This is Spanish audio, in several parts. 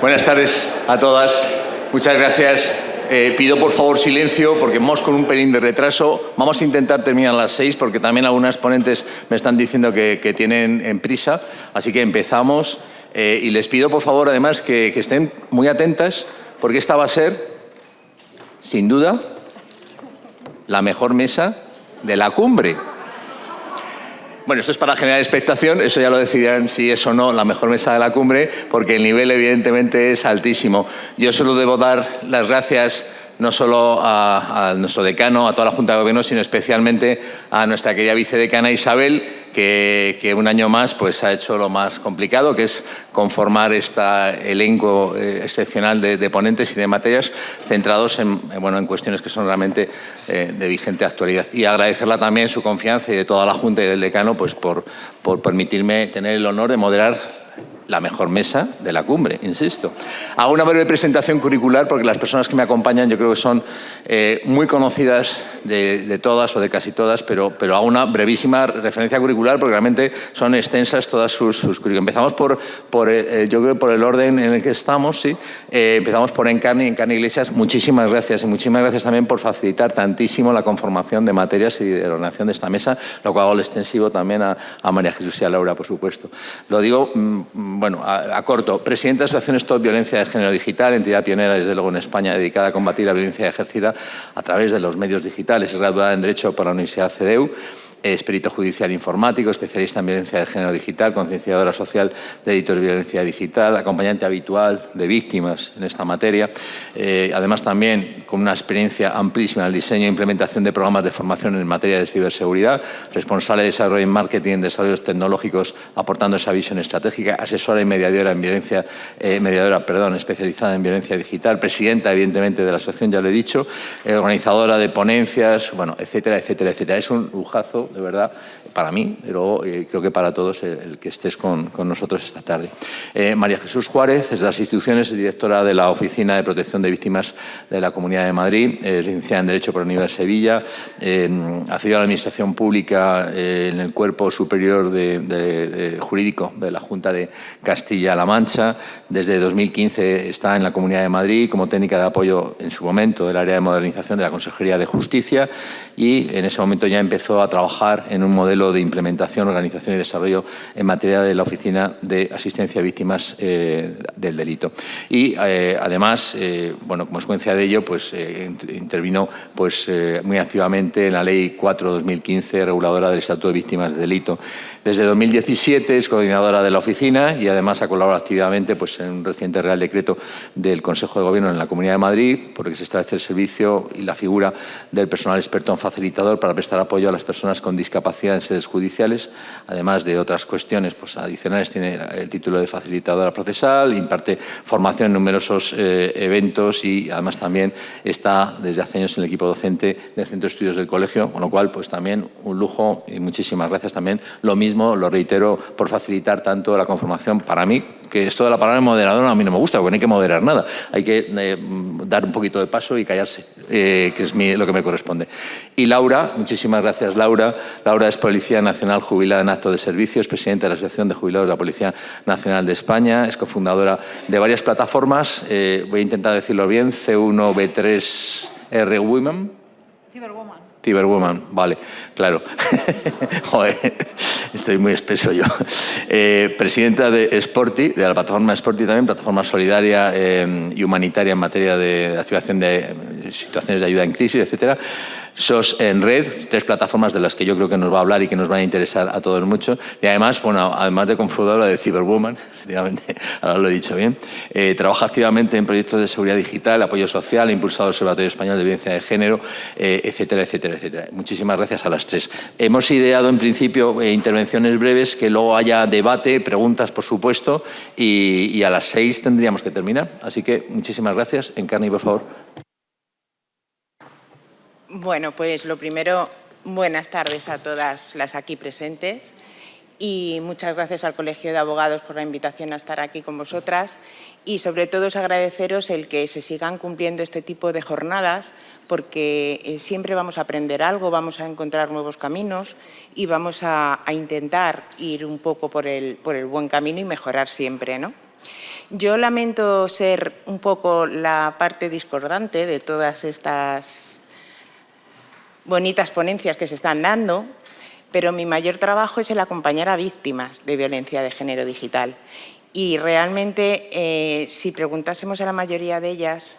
Buenas tardes a todas. Muchas gracias. Pido por favor silencio porque vamos con un pelín de retraso. Vamos a intentar terminar a las 6 porque también algunas ponentes me están diciendo que tienen prisa. Así que empezamos y les pido por favor además que estén muy atentas porque esta va a ser, sin duda, la mejor mesa de la cumbre. Bueno, esto es para generar expectación, eso ya lo decidirán si es o no la mejor mesa de la cumbre, porque el nivel evidentemente es altísimo. Yo solo debo dar las gracias no solo a nuestro decano, a toda la Junta de Gobierno, sino especialmente a nuestra querida vicedecana Isabel, que un año más pues, ha hecho lo más complicado, que es conformar este elenco excepcional de ponentes y de materias centrados en cuestiones que son realmente de vigente actualidad. Y agradecerla también su confianza y de toda la Junta y del decano pues, por permitirme tener el honor de moderar la mejor mesa de la cumbre, insisto. Hago una breve presentación curricular porque las personas que me acompañan yo creo que son muy conocidas de todas o de casi todas, pero hago una brevísima referencia curricular porque realmente son extensas todas sus currículas. Empezamos yo creo por el orden en el que estamos, ¿sí? Empezamos por Encarni Iglesias. Muchísimas gracias y muchísimas gracias también por facilitar tantísimo la conformación de materias y de la ordenación de esta mesa, lo cual hago el extensivo también a María Jesús y a Laura, por supuesto. Lo digo a corto. Presidenta de Asociación Stop Violencia de Género Digital, entidad pionera, desde luego, en España, dedicada a combatir la violencia ejercida a través de los medios digitales. Es graduada en Derecho por la Universidad CEDEU. Es perito judicial informático, especialista en violencia de género digital, concienciadora social de delitos de violencia digital, acompañante habitual de víctimas en esta materia. Además, también con una experiencia amplísima en el diseño e implementación de programas de formación en materia de ciberseguridad, responsable de desarrollo en marketing, en desarrollos tecnológicos, aportando esa visión estratégica, asesora y mediadora especializada en violencia digital, presidenta, evidentemente, de la asociación, ya lo he dicho, organizadora de ponencias, etcétera, etcétera, etcétera. Es un lujazo, de verdad, para mí, pero creo que para todos el que estés con nosotros esta tarde. María Jesús Juárez, desde las instituciones, es directora de la Oficina de Protección de Víctimas de la Comunidad de Madrid, es licenciada en Derecho por la Universidad de Sevilla, accedió a la Administración Pública en el Cuerpo Superior Jurídico de la Junta de Castilla-La Mancha. Desde 2015 está en la Comunidad de Madrid como técnica de apoyo, en su momento, del área de modernización de la Consejería de Justicia y en ese momento ya empezó a trabajar en un modelo de implementación, organización y desarrollo en materia de la Oficina de Asistencia a Víctimas del Delito. Y además, como consecuencia de ello, intervino muy activamente en la Ley 4/2015, reguladora del Estatuto de Víctimas del Delito. Desde 2017 es coordinadora de la oficina y además ha colaborado activamente en un reciente Real Decreto del Consejo de Gobierno en la Comunidad de Madrid, por el que se establece el servicio y la figura del personal experto en facilitador para prestar apoyo a las personas con discapacidad en sedes judiciales. Además de otras cuestiones adicionales, tiene el título de facilitadora procesal, imparte formación en numerosos eventos y además también está desde hace años en el equipo docente del Centro de Estudios del Colegio, con lo cual también un lujo y muchísimas gracias también. Lo mismo, lo reitero, por facilitar tanto la conformación para mí, que esto de la palabra moderador a mí no me gusta, porque no hay que moderar nada, hay que dar un poquito de paso y callarse, que es lo que me corresponde. Y Laura, muchísimas gracias Laura. Laura es Policía Nacional jubilada en acto de servicio, es presidenta de la Asociación de Jubilados de la Policía Nacional de España, es cofundadora de varias plataformas, voy a intentar decirlo bien, C1, B3, Women. Cyberwoman, vale, claro. Joder, estoy muy espeso yo. Presidenta de Sporty, de la plataforma Sporty también, plataforma solidaria y humanitaria en materia de activación de situaciones de ayuda en crisis, etcétera. SOS en Red, 3 plataformas de las que yo creo que nos va a hablar y que nos van a interesar a todos mucho. Y además, además de cofundadora de Cyberwoman, efectivamente, ahora lo he dicho bien, trabaja activamente en proyectos de seguridad digital, apoyo social, ha impulsado el Observatorio Español de Violencia de Género, etcétera, etcétera, etcétera. Muchísimas gracias a las 3. Hemos ideado, en principio, intervenciones breves, que luego haya debate, preguntas, por supuesto, y a las 6 tendríamos que terminar. Así que, muchísimas gracias. Encarni, por favor. Bueno, pues lo primero, buenas tardes a todas las aquí presentes y muchas gracias al Colegio de Abogados por la invitación a estar aquí con vosotras y sobre todo es agradeceros el que se sigan cumpliendo este tipo de jornadas porque siempre vamos a aprender algo, vamos a encontrar nuevos caminos y vamos a intentar ir un poco por el buen camino y mejorar siempre, ¿no? Yo lamento ser un poco la parte discordante de todas estas bonitas ponencias que se están dando, pero mi mayor trabajo es el acompañar a víctimas de violencia de género digital. Y realmente, si preguntásemos a la mayoría de ellas,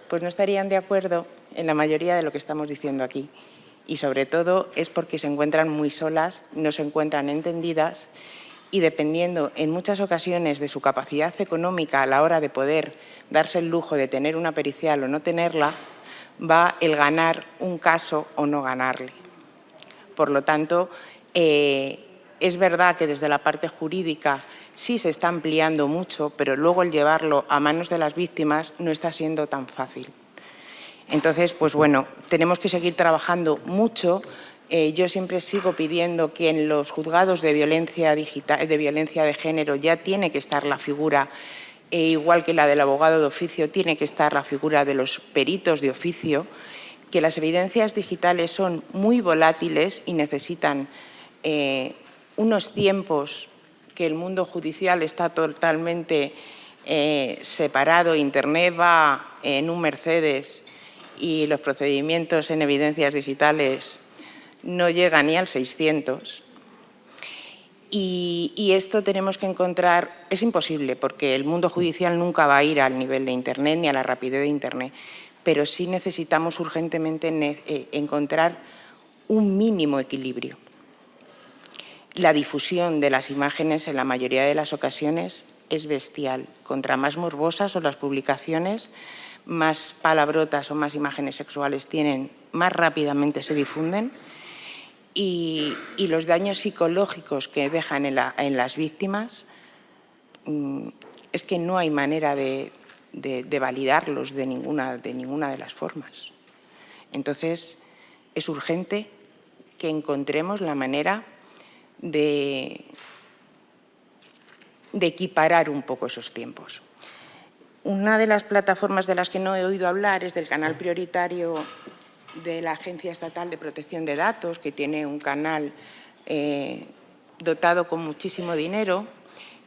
pues no estarían de acuerdo en la mayoría de lo que estamos diciendo aquí. Y sobre todo es porque se encuentran muy solas, no se encuentran entendidas y dependiendo en muchas ocasiones de su capacidad económica a la hora de poder darse el lujo de tener una pericial o no tenerla, va el ganar un caso o no ganarle. Por lo tanto, es verdad que desde la parte jurídica sí se está ampliando mucho, pero luego el llevarlo a manos de las víctimas no está siendo tan fácil. Entonces, pues bueno, tenemos que seguir trabajando mucho. Yo siempre sigo pidiendo que en los juzgados de violencia digital, de violencia de género ya tiene que estar la figura, igual que la del abogado de oficio, tiene que estar la figura de los peritos de oficio, que las evidencias digitales son muy volátiles y necesitan unos tiempos que el mundo judicial está totalmente separado. Internet va en un Mercedes y los procedimientos en evidencias digitales no llegan ni al 600. Y esto tenemos que encontrar, es imposible porque el mundo judicial nunca va a ir al nivel de Internet ni a la rapidez de Internet, pero sí necesitamos urgentemente encontrar un mínimo equilibrio. La difusión de las imágenes en la mayoría de las ocasiones es bestial. Contra más morbosas son las publicaciones, más palabrotas o más imágenes sexuales tienen, más rápidamente se difunden y los daños psicológicos que dejan en las víctimas es que no hay manera de validarlos de ninguna de las formas. Entonces, es urgente que encontremos la manera de equiparar un poco esos tiempos. Una de las plataformas de las que no he oído hablar es del canal prioritario de la Agencia Estatal de Protección de Datos, que tiene un canal dotado con muchísimo dinero,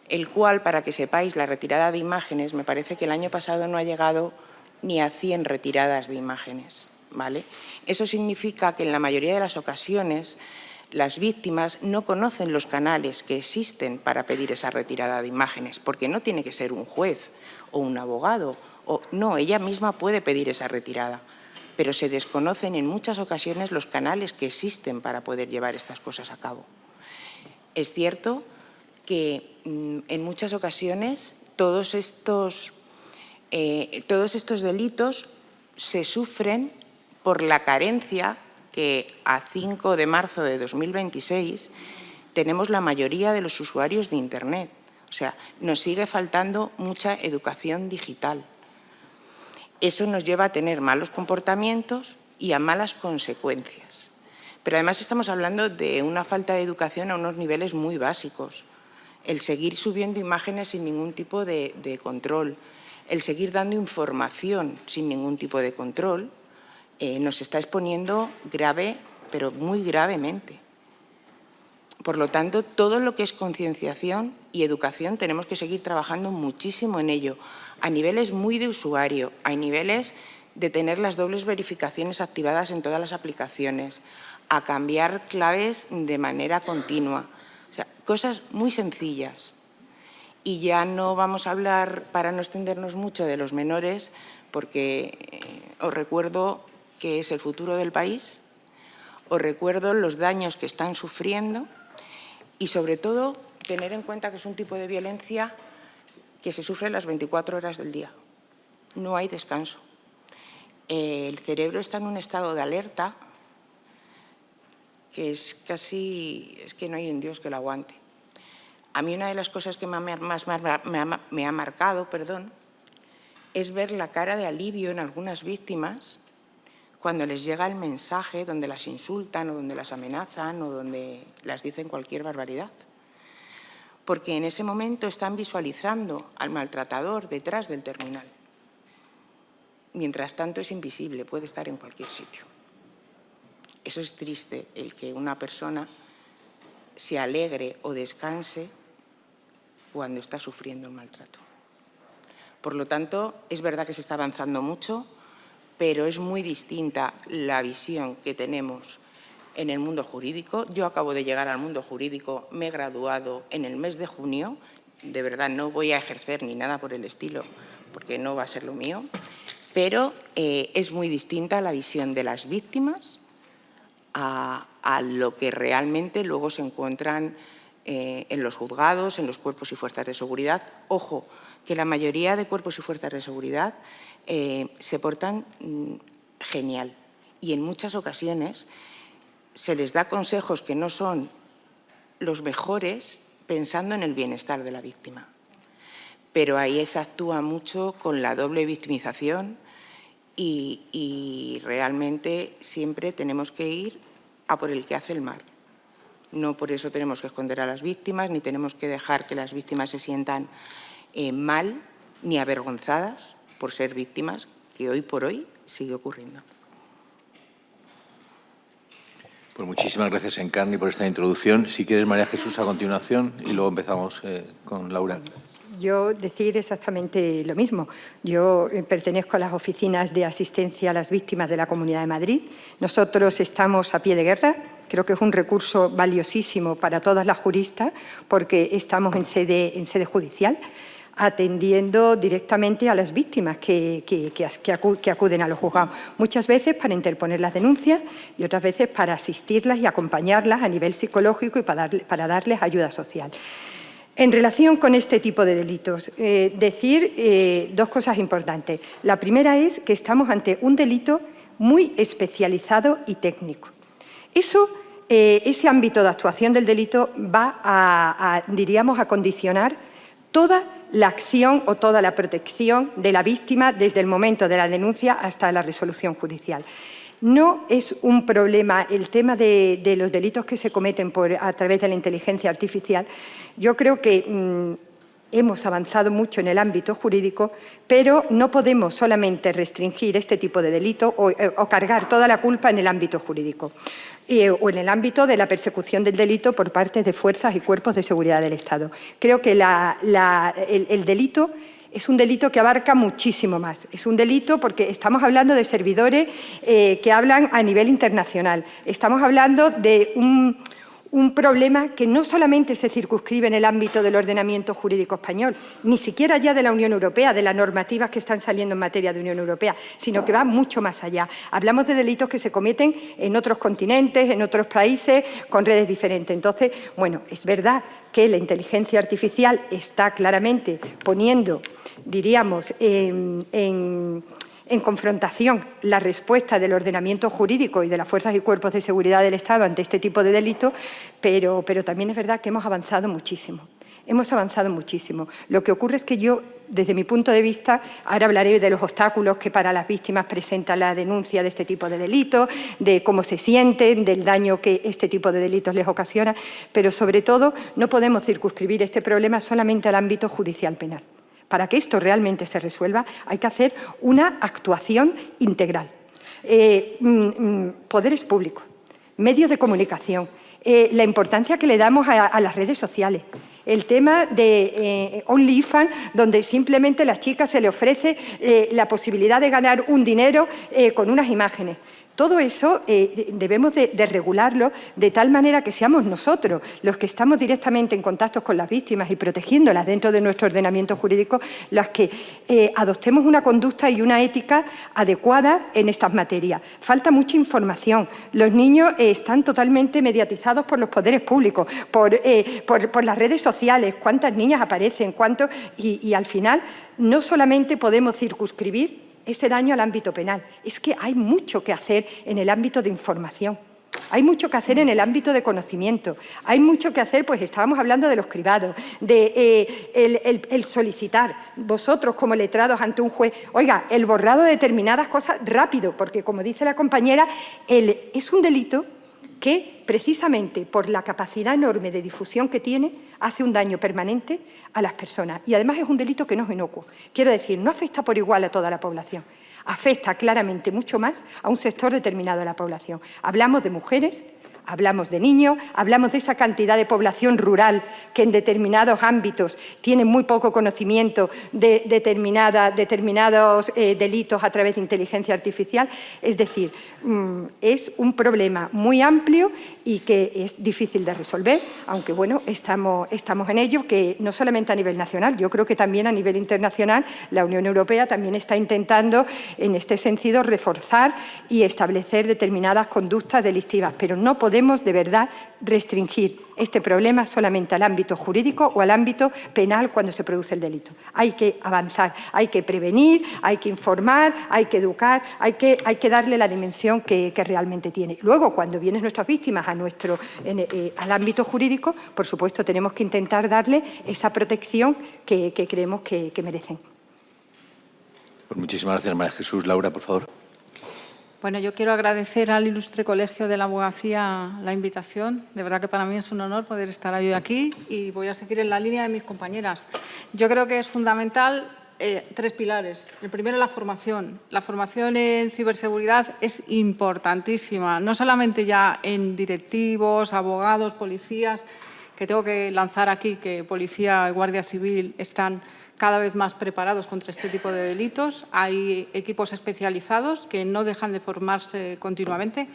el cual, para que sepáis, la retirada de imágenes, me parece que el año pasado no ha llegado ni a 100 retiradas de imágenes, ¿vale? Eso significa que en la mayoría de las ocasiones las víctimas no conocen los canales que existen para pedir esa retirada de imágenes, porque no tiene que ser un juez o un abogado, no, ella misma puede pedir esa retirada, pero se desconocen en muchas ocasiones los canales que existen para poder llevar estas cosas a cabo. Es cierto que en muchas ocasiones todos estos delitos se sufren por la carencia que a 5 de marzo de 2026 tenemos la mayoría de los usuarios de Internet. O sea, nos sigue faltando mucha educación digital. Eso nos lleva a tener malos comportamientos y a malas consecuencias. Pero además estamos hablando de una falta de educación a unos niveles muy básicos. El seguir subiendo imágenes sin ningún tipo de control, el seguir dando información sin ningún tipo de control, nos está exponiendo grave, pero muy gravemente. Por lo tanto, todo lo que es concienciación y educación tenemos que seguir trabajando muchísimo en ello, a niveles muy de usuario, a niveles de tener las dobles verificaciones activadas en todas las aplicaciones, a cambiar claves de manera continua. O sea, cosas muy sencillas. Y ya no vamos a hablar, para no extendernos mucho, de los menores, porque os recuerdo que es el futuro del país, os recuerdo los daños que están sufriendo y, sobre todo, tener en cuenta que es un tipo de violencia que se sufre las 24 horas del día. No hay descanso. El cerebro está en un estado de alerta que es casi, es que no hay un Dios que lo aguante. A mí una de las cosas que más me ha marcado, es ver la cara de alivio en algunas víctimas cuando les llega el mensaje donde las insultan o donde las amenazan o donde las dicen cualquier barbaridad. Porque en ese momento están visualizando al maltratador detrás del terminal. Mientras tanto es invisible, puede estar en cualquier sitio. Eso es triste, el que una persona se alegre o descanse cuando está sufriendo un maltrato. Por lo tanto, es verdad que se está avanzando mucho, pero es muy distinta la visión que tenemos en el mundo jurídico. Yo acabo de llegar al mundo jurídico, me he graduado en el mes de junio. De verdad, no voy a ejercer ni nada por el estilo, porque no va a ser lo mío, pero es muy distinta la visión de las víctimas a lo que realmente luego se encuentran en los juzgados, en los cuerpos y fuerzas de seguridad. Ojo, que la mayoría de cuerpos y fuerzas de seguridad se portan genial y en muchas ocasiones se les da consejos que no son los mejores pensando en el bienestar de la víctima. Pero ahí se actúa mucho con la doble victimización y realmente siempre tenemos que ir a por el que hace el mal. No por eso tenemos que esconder a las víctimas, ni tenemos que dejar que las víctimas se sientan mal ni avergonzadas por ser víctimas, que hoy por hoy sigue ocurriendo. Pues muchísimas gracias, Encarni, por esta introducción. Si quieres, María Jesús, a continuación, y luego empezamos con Laura. Yo decir exactamente lo mismo. Yo pertenezco a las oficinas de asistencia a las víctimas de la Comunidad de Madrid. Nosotros estamos a pie de guerra. Creo que es un recurso valiosísimo para todas las juristas porque estamos en sede judicial, atendiendo directamente a las víctimas que acuden a los juzgados, muchas veces para interponer las denuncias y otras veces para asistirlas y acompañarlas a nivel psicológico y para darles ayuda social. En relación con este tipo de delitos, decir dos cosas importantes. La primera es que estamos ante un delito muy especializado y técnico. Ese ámbito de actuación del delito va diríamos, a condicionar toda la acción o toda la protección de la víctima desde el momento de la denuncia hasta la resolución judicial. No es un problema el tema de los delitos que se cometen a través de la inteligencia artificial. Yo creo que hemos avanzado mucho en el ámbito jurídico, pero no podemos solamente restringir este tipo de delito o cargar toda la culpa en el ámbito jurídico o en el ámbito de la persecución del delito por parte de fuerzas y cuerpos de seguridad del Estado. Creo que el delito es un delito que abarca muchísimo más. Es un delito porque estamos hablando de servidores que hablan a nivel internacional. Estamos hablando de un problema que no solamente se circunscribe en el ámbito del ordenamiento jurídico español, ni siquiera ya de la Unión Europea, de las normativas que están saliendo en materia de Unión Europea, sino que va mucho más allá. Hablamos de delitos que se cometen en otros continentes, en otros países, con redes diferentes. Entonces, bueno, es verdad que la inteligencia artificial está claramente poniendo, diríamos, en confrontación la respuesta del ordenamiento jurídico y de las fuerzas y cuerpos de seguridad del Estado ante este tipo de delitos, pero también es verdad que hemos avanzado muchísimo. Hemos avanzado muchísimo. Lo que ocurre es que yo, desde mi punto de vista, ahora hablaré de los obstáculos que para las víctimas presenta la denuncia de este tipo de delitos, de cómo se sienten, del daño que este tipo de delitos les ocasiona, pero sobre todo no podemos circunscribir este problema solamente al ámbito judicial penal. Para que esto realmente se resuelva hay que hacer una actuación integral. Poderes públicos, medios de comunicación, la importancia que le damos a las redes sociales, el tema de OnlyFans, donde simplemente a las chicas se le ofrece la posibilidad de ganar un dinero con unas imágenes. Todo eso debemos de regularlo de tal manera que seamos nosotros los que estamos directamente en contacto con las víctimas y protegiéndolas dentro de nuestro ordenamiento jurídico, los que adoptemos una conducta y una ética adecuada en estas materias. Falta mucha información. Los niños están totalmente mediatizados por los poderes públicos, por las redes sociales, cuántas niñas aparecen, y al final no solamente podemos circunscribir ese daño al ámbito penal. Es que hay mucho que hacer en el ámbito de información, hay mucho que hacer en el ámbito de conocimiento, hay mucho que hacer, pues estábamos hablando de los cribados, el solicitar, vosotros como letrados ante un juez, oiga, el borrado de determinadas cosas rápido, porque como dice la compañera, es un delito que precisamente por la capacidad enorme de difusión que tiene, hace un daño permanente a las personas. Y además es un delito que no es inocuo. Quiero decir, no afecta por igual a toda la población. Afecta claramente mucho más a un sector determinado de la población. Hablamos de mujeres, hablamos de niños, hablamos de esa cantidad de población rural que en determinados ámbitos tiene muy poco conocimiento de determinados delitos a través de inteligencia artificial. Es decir, es un problema muy amplio y que es difícil de resolver, aunque bueno, estamos en ello, que no solamente a nivel nacional, yo creo que también a nivel internacional la Unión Europea también está intentando en este sentido reforzar y establecer determinadas conductas delictivas, pero no podemos de verdad restringir este problema solamente al ámbito jurídico o al ámbito penal cuando se produce el delito. Hay que avanzar, hay que prevenir, hay que informar, hay que educar, hay que darle la dimensión que realmente tiene. Luego, cuando vienen nuestras víctimas al ámbito jurídico, por supuesto, tenemos que intentar darle esa protección que creemos que merecen. Pues muchísimas gracias, María Jesús. Laura, por favor. Bueno, yo quiero agradecer al Ilustre Colegio de la Abogacía la invitación. De verdad que para mí es un honor poder estar hoy aquí y voy a seguir en la línea de mis compañeras. Yo creo que es fundamental 3 pilares. El primero, la formación. La formación en ciberseguridad es importantísima, no solamente ya en directivos, abogados, policías, que tengo que lanzar aquí que Policía y Guardia Civil están cada vez más preparados contra este tipo de delitos. Hay equipos especializados que no dejan de formarse continuamente.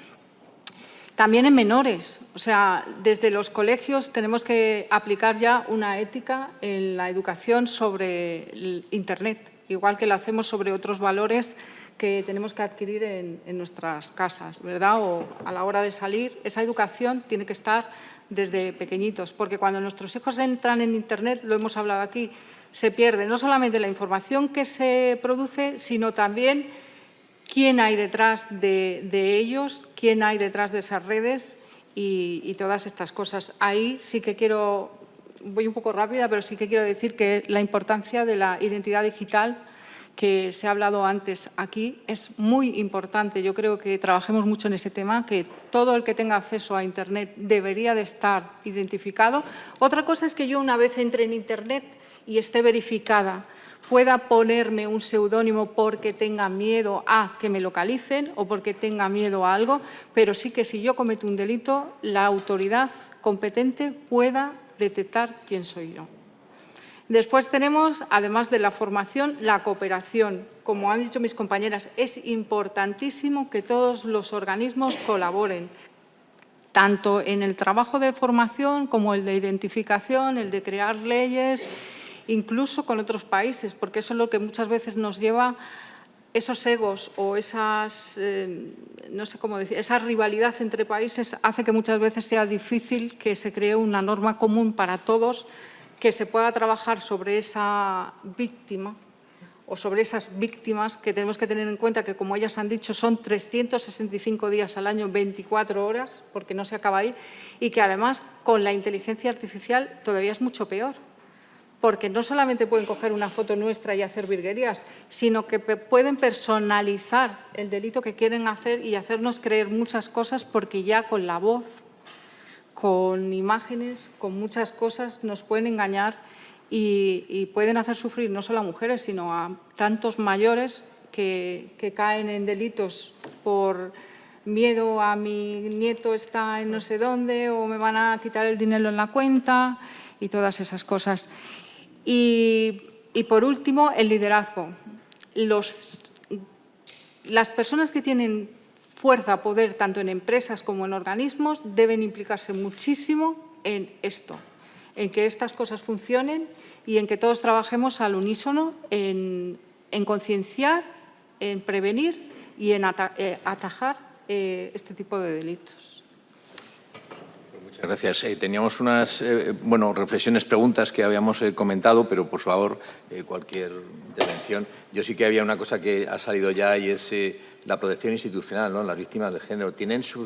También en menores, o sea, desde los colegios tenemos que aplicar ya una ética en la educación sobre el Internet, igual que lo hacemos sobre otros valores que tenemos que adquirir en nuestras casas, ¿verdad? O a la hora de salir, esa educación tiene que estar desde pequeñitos, porque cuando nuestros hijos entran en Internet, lo hemos hablado aquí, se pierde no solamente la información que se produce, sino también quién hay detrás de ellos, quién hay detrás de esas redes y todas estas cosas. Ahí sí que quiero, voy un poco rápida, pero sí que quiero decir que la importancia de la identidad digital que se ha hablado antes aquí es muy importante. Yo creo que trabajemos mucho en ese tema, que todo el que tenga acceso a Internet debería de estar identificado. Otra cosa es que yo una vez entre en Internet y esté verificada, pueda ponerme un seudónimo porque tenga miedo a que me localicen o porque tenga miedo a algo, pero sí que si yo cometo un delito, la autoridad competente pueda detectar quién soy yo. Después tenemos, además de la formación, la cooperación. Como han dicho mis compañeras, es importantísimo que todos los organismos colaboren, tanto en el trabajo de formación como el de identificación, el de crear leyes, incluso con otros países, porque eso es lo que muchas veces nos lleva, esos egos o esas, no sé cómo decir, esa rivalidad entre países hace que muchas veces sea difícil que se cree una norma común para todos, que se pueda trabajar sobre esa víctima o sobre esas víctimas, que tenemos que tener en cuenta que, como ellas han dicho, son 365 días al año, 24 horas, porque no se acaba ahí, y que además con la inteligencia artificial todavía es mucho peor, porque no solamente pueden coger una foto nuestra y hacer virguerías, sino que pueden personalizar el delito que quieren hacer y hacernos creer muchas cosas, porque ya con la voz, con imágenes, con muchas cosas nos pueden engañar y pueden hacer sufrir no solo a mujeres, sino a tantos mayores que caen en delitos por miedo a mi nieto está en no sé dónde o me van a quitar el dinero en la cuenta y todas esas cosas. Y por último, el liderazgo. Las personas que tienen fuerza, poder, tanto en empresas como en organismos, deben implicarse muchísimo en esto, en que estas cosas funcionen y en que todos trabajemos al unísono en concienciar, en prevenir y en atajar este tipo de delitos. Muchas gracias. Teníamos unas reflexiones, preguntas que habíamos comentado, pero por favor, cualquier intervención. Yo sí que había una cosa que ha salido ya y es la protección institucional, ¿no? Las víctimas de género.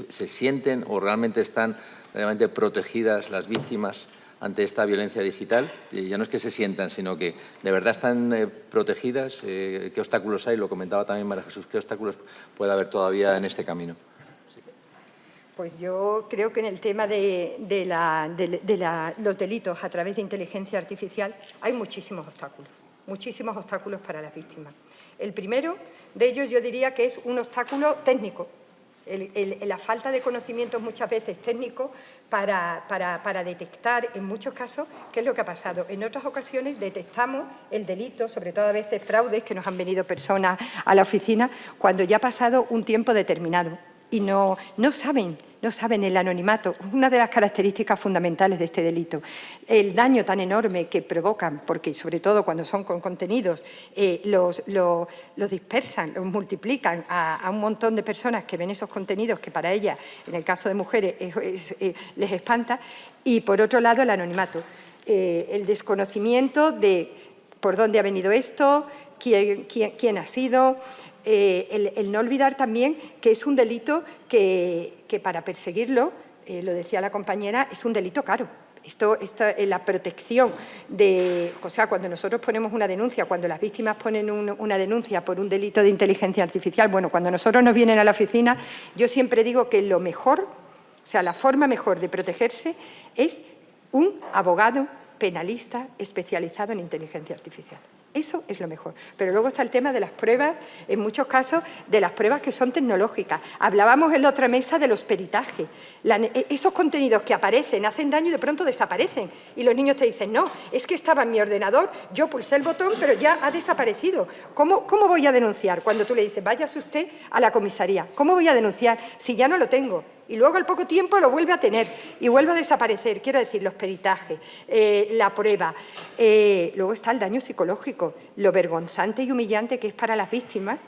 ¿Se sienten o realmente están realmente protegidas las víctimas ante esta violencia digital? Ya no es que se sientan, sino que de verdad están protegidas. ¿Qué obstáculos hay? Lo comentaba también María Jesús. ¿Qué obstáculos puede haber todavía en este camino? Pues yo creo que en el tema de los delitos a través de inteligencia artificial hay muchísimos obstáculos para las víctimas. El primero de ellos yo diría que es un obstáculo técnico. La falta de conocimientos muchas veces técnicos para detectar en muchos casos qué es lo que ha pasado. En otras ocasiones detectamos el delito, sobre todo a veces fraudes, que nos han venido personas a la oficina, cuando ya ha pasado un tiempo determinado y no saben el anonimato, una de las características fundamentales de este delito. El daño tan enorme que provocan, porque sobre todo cuando son con contenidos, los dispersan, los multiplican a un montón de personas que ven esos contenidos que para ellas, en el caso de mujeres, les espanta. Y por otro lado, el anonimato, el desconocimiento de por dónde ha venido esto, quién ha sido. El no olvidar también que es un delito que para perseguirlo, lo decía la compañera, es un delito caro. La protección o sea, cuando nosotros ponemos una denuncia, cuando las víctimas ponen una denuncia por un delito de inteligencia artificial, bueno, cuando nosotros nos vienen a la oficina, yo siempre digo que lo mejor, o sea, la forma mejor de protegerse es un abogado penalista especializado en inteligencia artificial. Eso es lo mejor. Pero luego está el tema de las pruebas, en muchos casos, de las pruebas que son tecnológicas. Hablábamos en la otra mesa de los peritajes. Esos contenidos que aparecen, hacen daño y de pronto desaparecen. Y los niños te dicen, no, es que estaba en mi ordenador, yo pulsé el botón, pero ya ha desaparecido. ¿Cómo voy a denunciar? Cuando tú le dices, váyase usted a la comisaría. ¿Cómo voy a denunciar si ya no lo tengo? Y luego al poco tiempo lo vuelve a tener y vuelve a desaparecer. Quiero decir, los peritajes, la prueba. Luego está el daño psicológico, lo vergonzante y humillante que es para las víctimas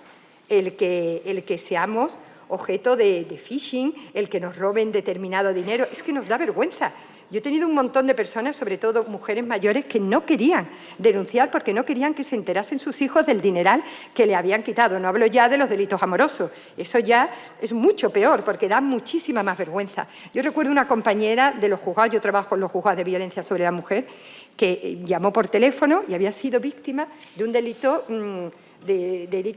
el que seamos objeto de phishing, el que nos roben determinado dinero. Es que nos da vergüenza. Yo he tenido un montón de personas, sobre todo mujeres mayores, que no querían denunciar porque no querían que se enterasen sus hijos del dineral que le habían quitado. No hablo ya de los delitos amorosos. Eso ya es mucho peor porque da muchísima más vergüenza. Yo recuerdo una compañera de los juzgados, yo trabajo en los juzgados de violencia sobre la mujer, que llamó por teléfono y había sido víctima de un delito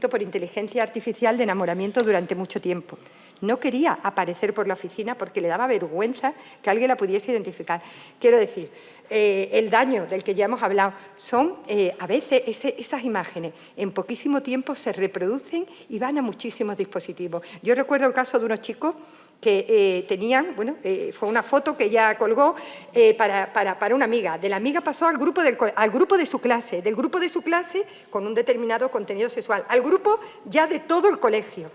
por inteligencia artificial de enamoramiento durante mucho tiempo. No quería aparecer por la oficina porque le daba vergüenza que alguien la pudiese identificar. Quiero decir, el daño del que ya hemos hablado son, a veces, esas imágenes en poquísimo tiempo se reproducen y van a muchísimos dispositivos. Yo recuerdo el caso de unos chicos que tenían, bueno, fue una foto que ella colgó para una amiga. De la amiga pasó al grupo de su clase, del grupo de su clase con un determinado contenido sexual, al grupo ya de todo el colegio.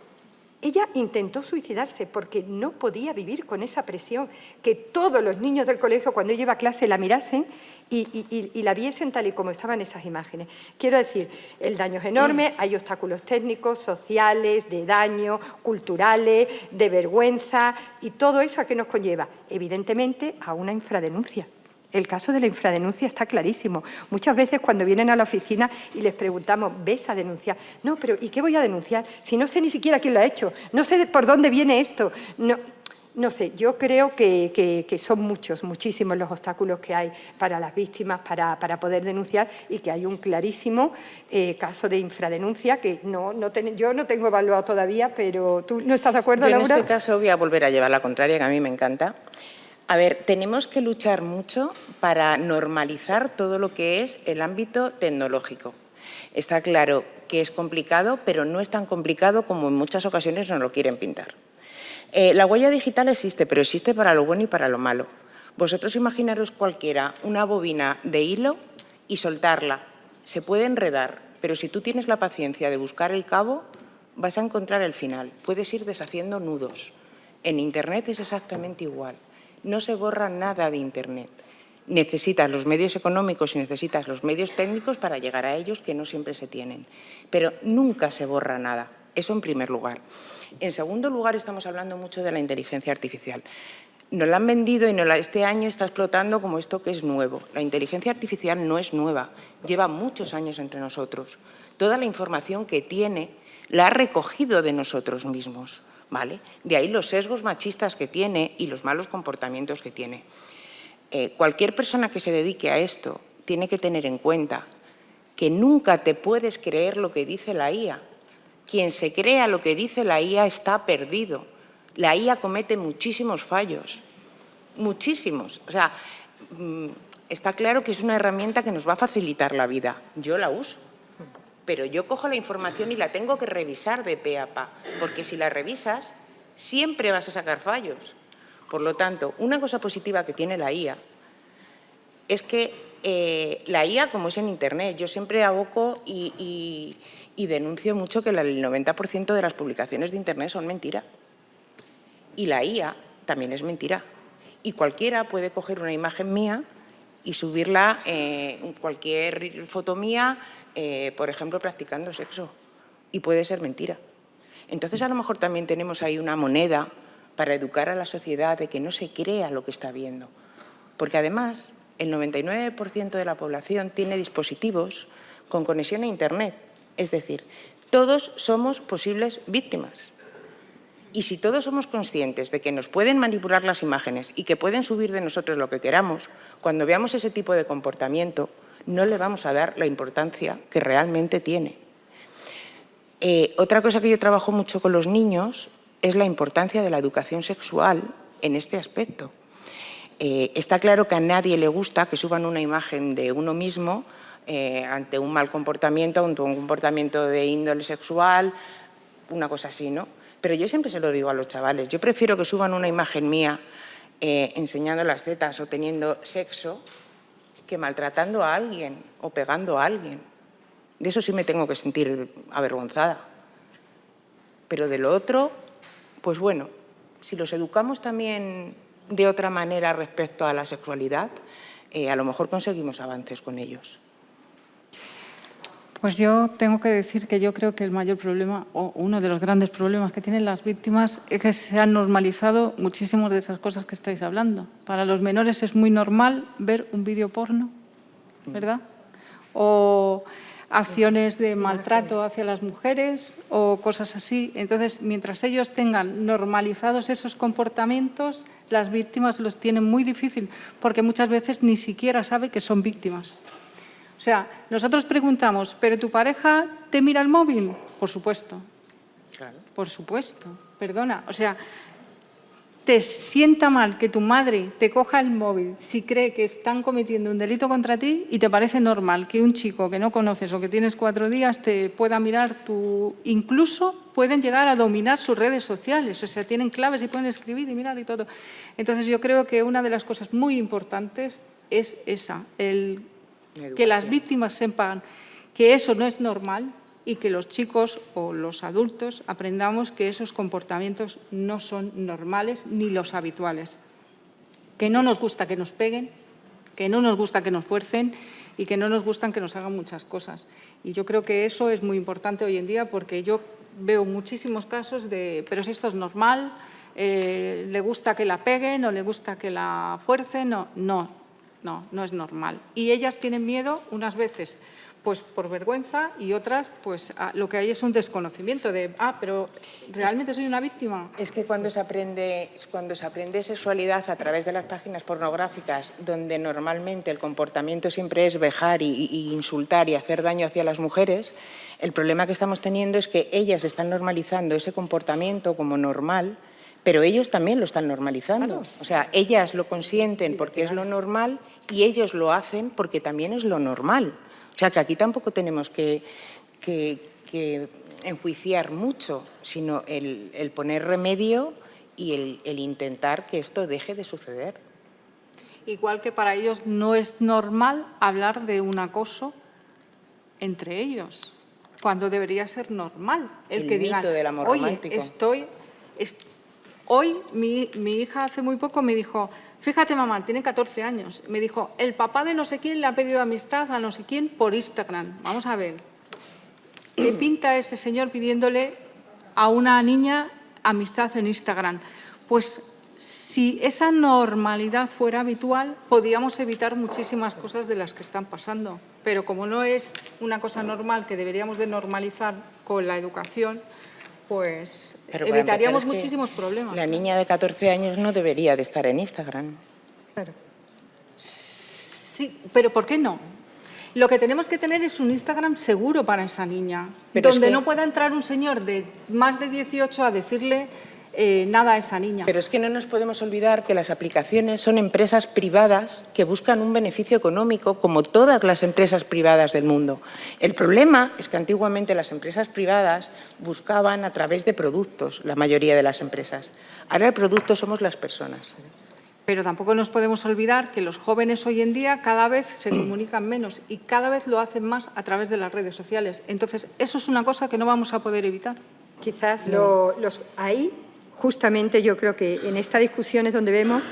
Ella intentó suicidarse porque no podía vivir con esa presión, que todos los niños del colegio cuando ella iba a clase la mirasen y la viesen tal y como estaban esas imágenes. Quiero decir, el daño es enorme, hay obstáculos técnicos, sociales, de daño, culturales, de vergüenza y todo eso a qué nos conlleva, evidentemente, a una infradenuncia. El caso de la infradenuncia está clarísimo. Muchas veces cuando vienen a la oficina y les preguntamos, ¿ves a denunciar? No, pero ¿y qué voy a denunciar? Si no sé ni siquiera quién lo ha hecho, no sé por dónde viene esto. No sé, yo creo que son muchísimos los obstáculos que hay para las víctimas para poder denunciar y que hay un clarísimo caso de infradenuncia que yo no tengo evaluado todavía, pero ¿tú no estás de acuerdo, Laura? En este caso voy a volver a llevar la contraria, que a mí me encanta. A ver, tenemos que luchar mucho para normalizar todo lo que es el ámbito tecnológico. Está claro que es complicado, pero no es tan complicado como en muchas ocasiones nos lo quieren pintar. La huella digital existe, pero existe para lo bueno y para lo malo. Vosotros imaginaros cualquiera una bobina de hilo y soltarla. Se puede enredar, pero si tú tienes la paciencia de buscar el cabo, vas a encontrar el final. Puedes ir deshaciendo nudos. En Internet es exactamente igual. No se borra nada de Internet. Necesitas los medios económicos y necesitas los medios técnicos para llegar a ellos, que no siempre se tienen. Pero nunca se borra nada. Eso en primer lugar. En segundo lugar, estamos hablando mucho de la inteligencia artificial. Nos la han vendido y este año está explotando como esto que es nuevo. La inteligencia artificial no es nueva, lleva muchos años entre nosotros. Toda la información que tiene la ha recogido de nosotros mismos. ¿Vale? De ahí los sesgos machistas que tiene y los malos comportamientos que tiene. Cualquier persona que se dedique a esto tiene que tener en cuenta que nunca te puedes creer lo que dice la IA. Quien se crea lo que dice la IA está perdido. La IA comete muchísimos fallos, muchísimos. O sea, está claro que es una herramienta que nos va a facilitar la vida. Yo la uso. Pero yo cojo la información y la tengo que revisar de pe a pa, porque si la revisas, Siempre vas a sacar fallos. Por lo tanto, una cosa positiva que tiene la IA es que la IA, como es en Internet, yo siempre aboco y denuncio mucho que el 90% de las publicaciones de Internet son mentira. Y la IA también es mentira. Y cualquiera puede coger una imagen mía y subirla, cualquier foto mía, por ejemplo, practicando sexo. Y puede ser mentira. Entonces, a lo mejor también tenemos ahí una moneda para educar a la sociedad de que no se crea lo que está viendo. Porque además, el 99% de la población tiene dispositivos con conexión a Internet. Es decir, todos somos posibles víctimas. Y si todos somos conscientes de que nos pueden manipular las imágenes y que pueden subir de nosotros lo que queramos, cuando veamos ese tipo de comportamiento, no le vamos a dar la importancia que realmente tiene. Otra cosa que yo trabajo mucho con los niños es la importancia de la educación sexual en este aspecto. Está claro que a nadie le gusta que suban una imagen de uno mismo ante un mal comportamiento, ante un comportamiento de índole sexual, una cosa así, ¿no? Pero yo siempre se lo digo a los chavales, yo prefiero que suban una imagen mía enseñando las tetas o teniendo sexo que maltratando a alguien o pegando a alguien. De eso sí me tengo que sentir avergonzada. Pero de lo otro, pues bueno, si los educamos también de otra manera respecto a la sexualidad, a lo mejor conseguimos avances con ellos. Pues yo tengo que decir que yo creo que el mayor problema, o uno de los grandes problemas que tienen las víctimas, es que se han normalizado muchísimas de esas cosas que estáis hablando. Para los menores es muy normal ver un vídeo porno, ¿verdad? O acciones de maltrato hacia las mujeres o cosas así. Entonces, mientras ellos tengan normalizados esos comportamientos, las víctimas los tienen muy difícil, porque muchas veces ni siquiera sabe que son víctimas. O sea, nosotros preguntamos, ¿pero tu pareja te mira el móvil? Por supuesto. Claro. Por supuesto. Perdona. O sea, te sienta mal que tu madre te coja el móvil si cree que están cometiendo un delito contra ti y te parece normal que un chico que no conoces o que tienes 4 días te pueda mirar tu... Incluso pueden llegar a dominar sus redes sociales. O sea, tienen claves y pueden escribir y mirar y todo. Entonces, yo creo que una de las cosas muy importantes es esa, que las víctimas sepan que eso no es normal y que los chicos o los adultos aprendamos que esos comportamientos no son normales ni los habituales. Que no nos gusta que nos peguen, que no nos gusta que nos fuercen y que no nos gustan que nos hagan muchas cosas. Y yo creo que eso es muy importante hoy en día porque yo veo muchísimos casos de «pero si esto es normal», «le gusta que la peguen» o «le gusta que la fuercen». No es normal. Y ellas tienen miedo unas veces pues por vergüenza y otras pues lo que hay es un desconocimiento de pero ¿realmente soy una víctima? Es que cuando se aprende sexualidad a través de las páginas pornográficas, donde normalmente el comportamiento siempre es vejar y insultar y hacer daño hacia las mujeres, el problema que estamos teniendo es que ellas están normalizando ese comportamiento como normal, pero ellos también lo están normalizando. Claro. O sea, ellas lo consienten porque es lo normal y ellos lo hacen porque también es lo normal. O sea, que aquí tampoco tenemos que enjuiciar mucho, sino el poner remedio y el intentar que esto deje de suceder. Igual que para ellos no es normal hablar de un acoso entre ellos, cuando debería ser normal el que digan, del amor romántico. Hoy mi hija hace muy poco me dijo, fíjate mamá, tiene 14 años, me dijo, el papá de no sé quién le ha pedido amistad a no sé quién por Instagram. Vamos a ver, ¿qué pinta ese señor pidiéndole a una niña amistad en Instagram? Pues si esa normalidad fuera habitual, podríamos evitar muchísimas cosas de las que están pasando. Pero como no es una cosa normal que deberíamos de normalizar con la educación, pues evitaríamos muchísimos problemas. La niña de 14 años no debería de estar en Instagram. Claro. Sí, pero ¿por qué no? Lo que tenemos que tener es un Instagram seguro para esa niña, pero donde no pueda entrar un señor de más de 18 a decirle nada a esa niña. Pero es que no nos podemos olvidar que las aplicaciones son empresas privadas que buscan un beneficio económico, como todas las empresas privadas del mundo. El problema es que antiguamente las empresas privadas buscaban a través de productos, la mayoría de las empresas. Ahora el producto somos las personas. Pero tampoco nos podemos olvidar que los jóvenes hoy en día cada vez se comunican menos y cada vez lo hacen más a través de las redes sociales. Entonces, eso es una cosa que no vamos a poder evitar. Quizás ahí, justamente, yo creo que en esta discusión es donde vemos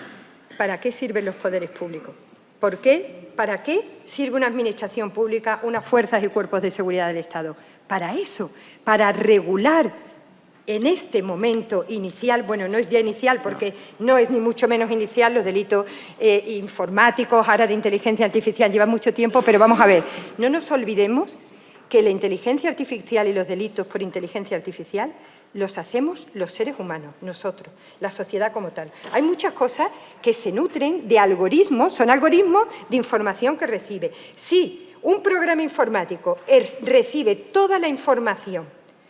para qué sirven los poderes públicos. ¿Por qué? ¿Para qué sirve una administración pública, unas fuerzas y cuerpos de seguridad del Estado? Para eso, para regular en este momento inicial, bueno, no es ya inicial porque no es ni mucho menos inicial, los delitos informáticos, ahora de inteligencia artificial llevan mucho tiempo, pero vamos a ver, no nos olvidemos que la inteligencia artificial y los delitos por inteligencia artificial los hacemos los seres humanos, nosotros, la sociedad como tal. Hay muchas cosas que se nutren de algoritmos, son algoritmos de información que recibe. Si un programa informático recibe toda la información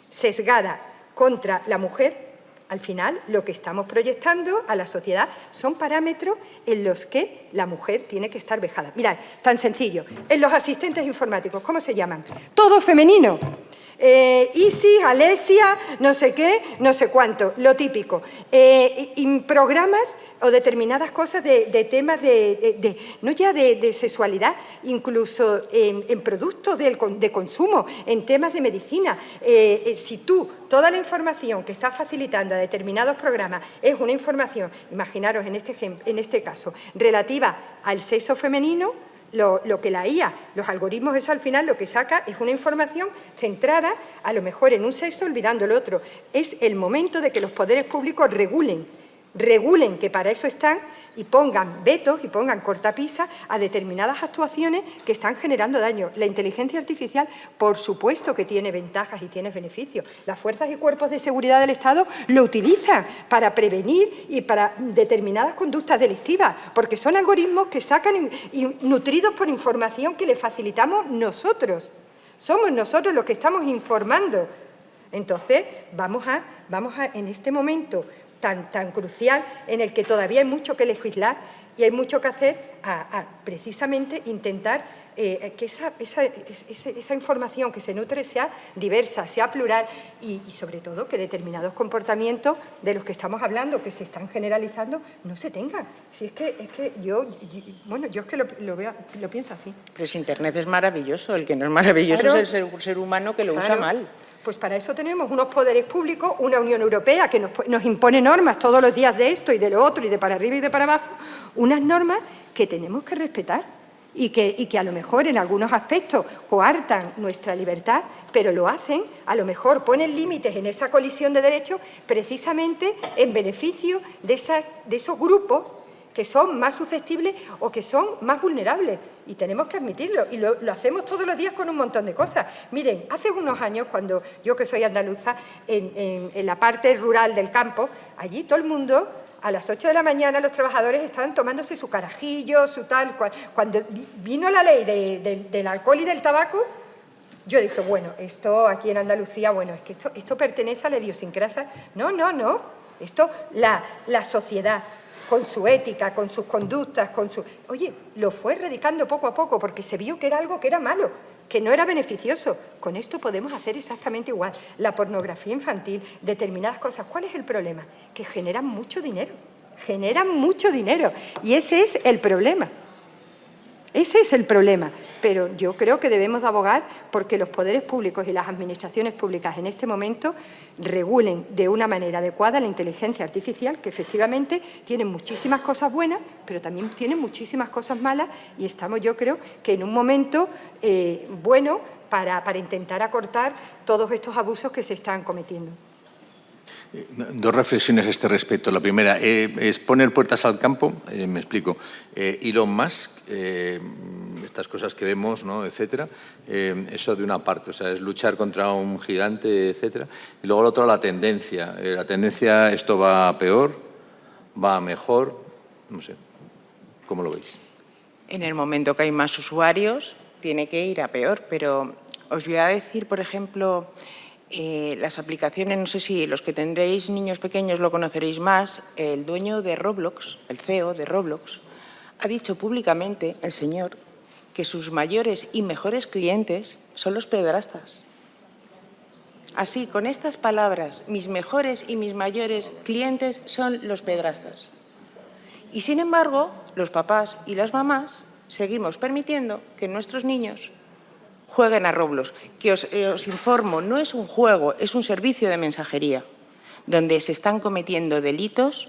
sesgada contra la mujer, al final lo que estamos proyectando a la sociedad son parámetros en los que la mujer tiene que estar vejada. Mirad, tan sencillo, en los asistentes informáticos, ¿cómo se llaman? Todo femenino. Isis, Alesia, no sé qué, no sé cuánto, lo típico. Programas o determinadas cosas de temas no ya de sexualidad, incluso en productos de consumo, en temas de medicina. Si tú, toda la información que estás facilitando a determinados programas es una información, imaginaros en este caso, relativa al sexo femenino, lo que la IA, los algoritmos, eso al final lo que saca es una información centrada a lo mejor en un sexo olvidando el otro. Es el momento de que los poderes públicos regulen, que para eso están, y pongan vetos y pongan cortapisas a determinadas actuaciones que están generando daño. La inteligencia artificial, por supuesto que tiene ventajas y tiene beneficios. Las fuerzas y cuerpos de seguridad del Estado lo utilizan para prevenir y para determinadas conductas delictivas, porque son algoritmos que sacan nutridos por información que le facilitamos nosotros. Somos nosotros los que estamos informando. Entonces, vamos a en este momento tan crucial, en el que todavía hay mucho que legislar y hay mucho que hacer, a precisamente intentar que esa información que se nutre sea diversa, sea plural y sobre todo que determinados comportamientos de los que estamos hablando, que se están generalizando, no se tengan. Si es que yo es que lo pienso así. Pero si Internet es maravilloso, el que no es maravilloso, claro, es el ser humano que lo usa mal. Pues para eso tenemos unos poderes públicos, una Unión Europea que nos impone normas todos los días de esto y de lo otro y de para arriba y de para abajo, unas normas que tenemos que respetar y que a lo mejor en algunos aspectos coartan nuestra libertad, pero lo hacen, a lo mejor ponen límites en esa colisión de derechos precisamente en beneficio de esos grupos que son más susceptibles o que son más vulnerables. Y tenemos que admitirlo, y lo hacemos todos los días con un montón de cosas. Miren, hace unos años, cuando yo, que soy andaluza, en la parte rural del campo, allí todo el mundo, a las 8 de la mañana, los trabajadores estaban tomándose su carajillo, su tal. Cuando vino la ley del alcohol y del tabaco, yo dije, bueno, esto aquí en Andalucía, bueno, es que esto pertenece a la idiosincrasia. No. Esto, la sociedad, con su ética, con sus conductas, Oye, lo fue erradicando poco a poco porque se vio que era algo que era malo, que no era beneficioso. Con esto podemos hacer exactamente igual. La pornografía infantil, determinadas cosas. ¿Cuál es el problema? Que generan mucho dinero. Y ese es el problema. Pero yo creo que debemos de abogar porque los poderes públicos y las administraciones públicas en este momento regulen de una manera adecuada la inteligencia artificial, que efectivamente tiene muchísimas cosas buenas, pero también tiene muchísimas cosas malas, y estamos, yo creo, que en un momento bueno para intentar acortar todos estos abusos que se están cometiendo. Dos reflexiones a este respecto. La primera es poner puertas al campo. Me explico. Elon Musk, estas cosas que vemos, ¿no?, etcétera, eso de una parte, o sea, es luchar contra un gigante, etcétera. Y luego lo otro, la tendencia. La tendencia, esto va a peor, va a mejor, no sé. ¿Cómo lo veis? En el momento que hay más usuarios, tiene que ir a peor, pero os voy a decir, por ejemplo, las aplicaciones, no sé si los que tendréis niños pequeños lo conoceréis más, el dueño de Roblox, el CEO de Roblox, ha dicho públicamente, el señor, que sus mayores y mejores clientes son los pederastas. Así, con estas palabras, mis mejores y mis mayores clientes son los pederastas. Y, sin embargo, los papás y las mamás seguimos permitiendo que nuestros niños jueguen a Roblox, que os informo, no es un juego, es un servicio de mensajería, donde se están cometiendo delitos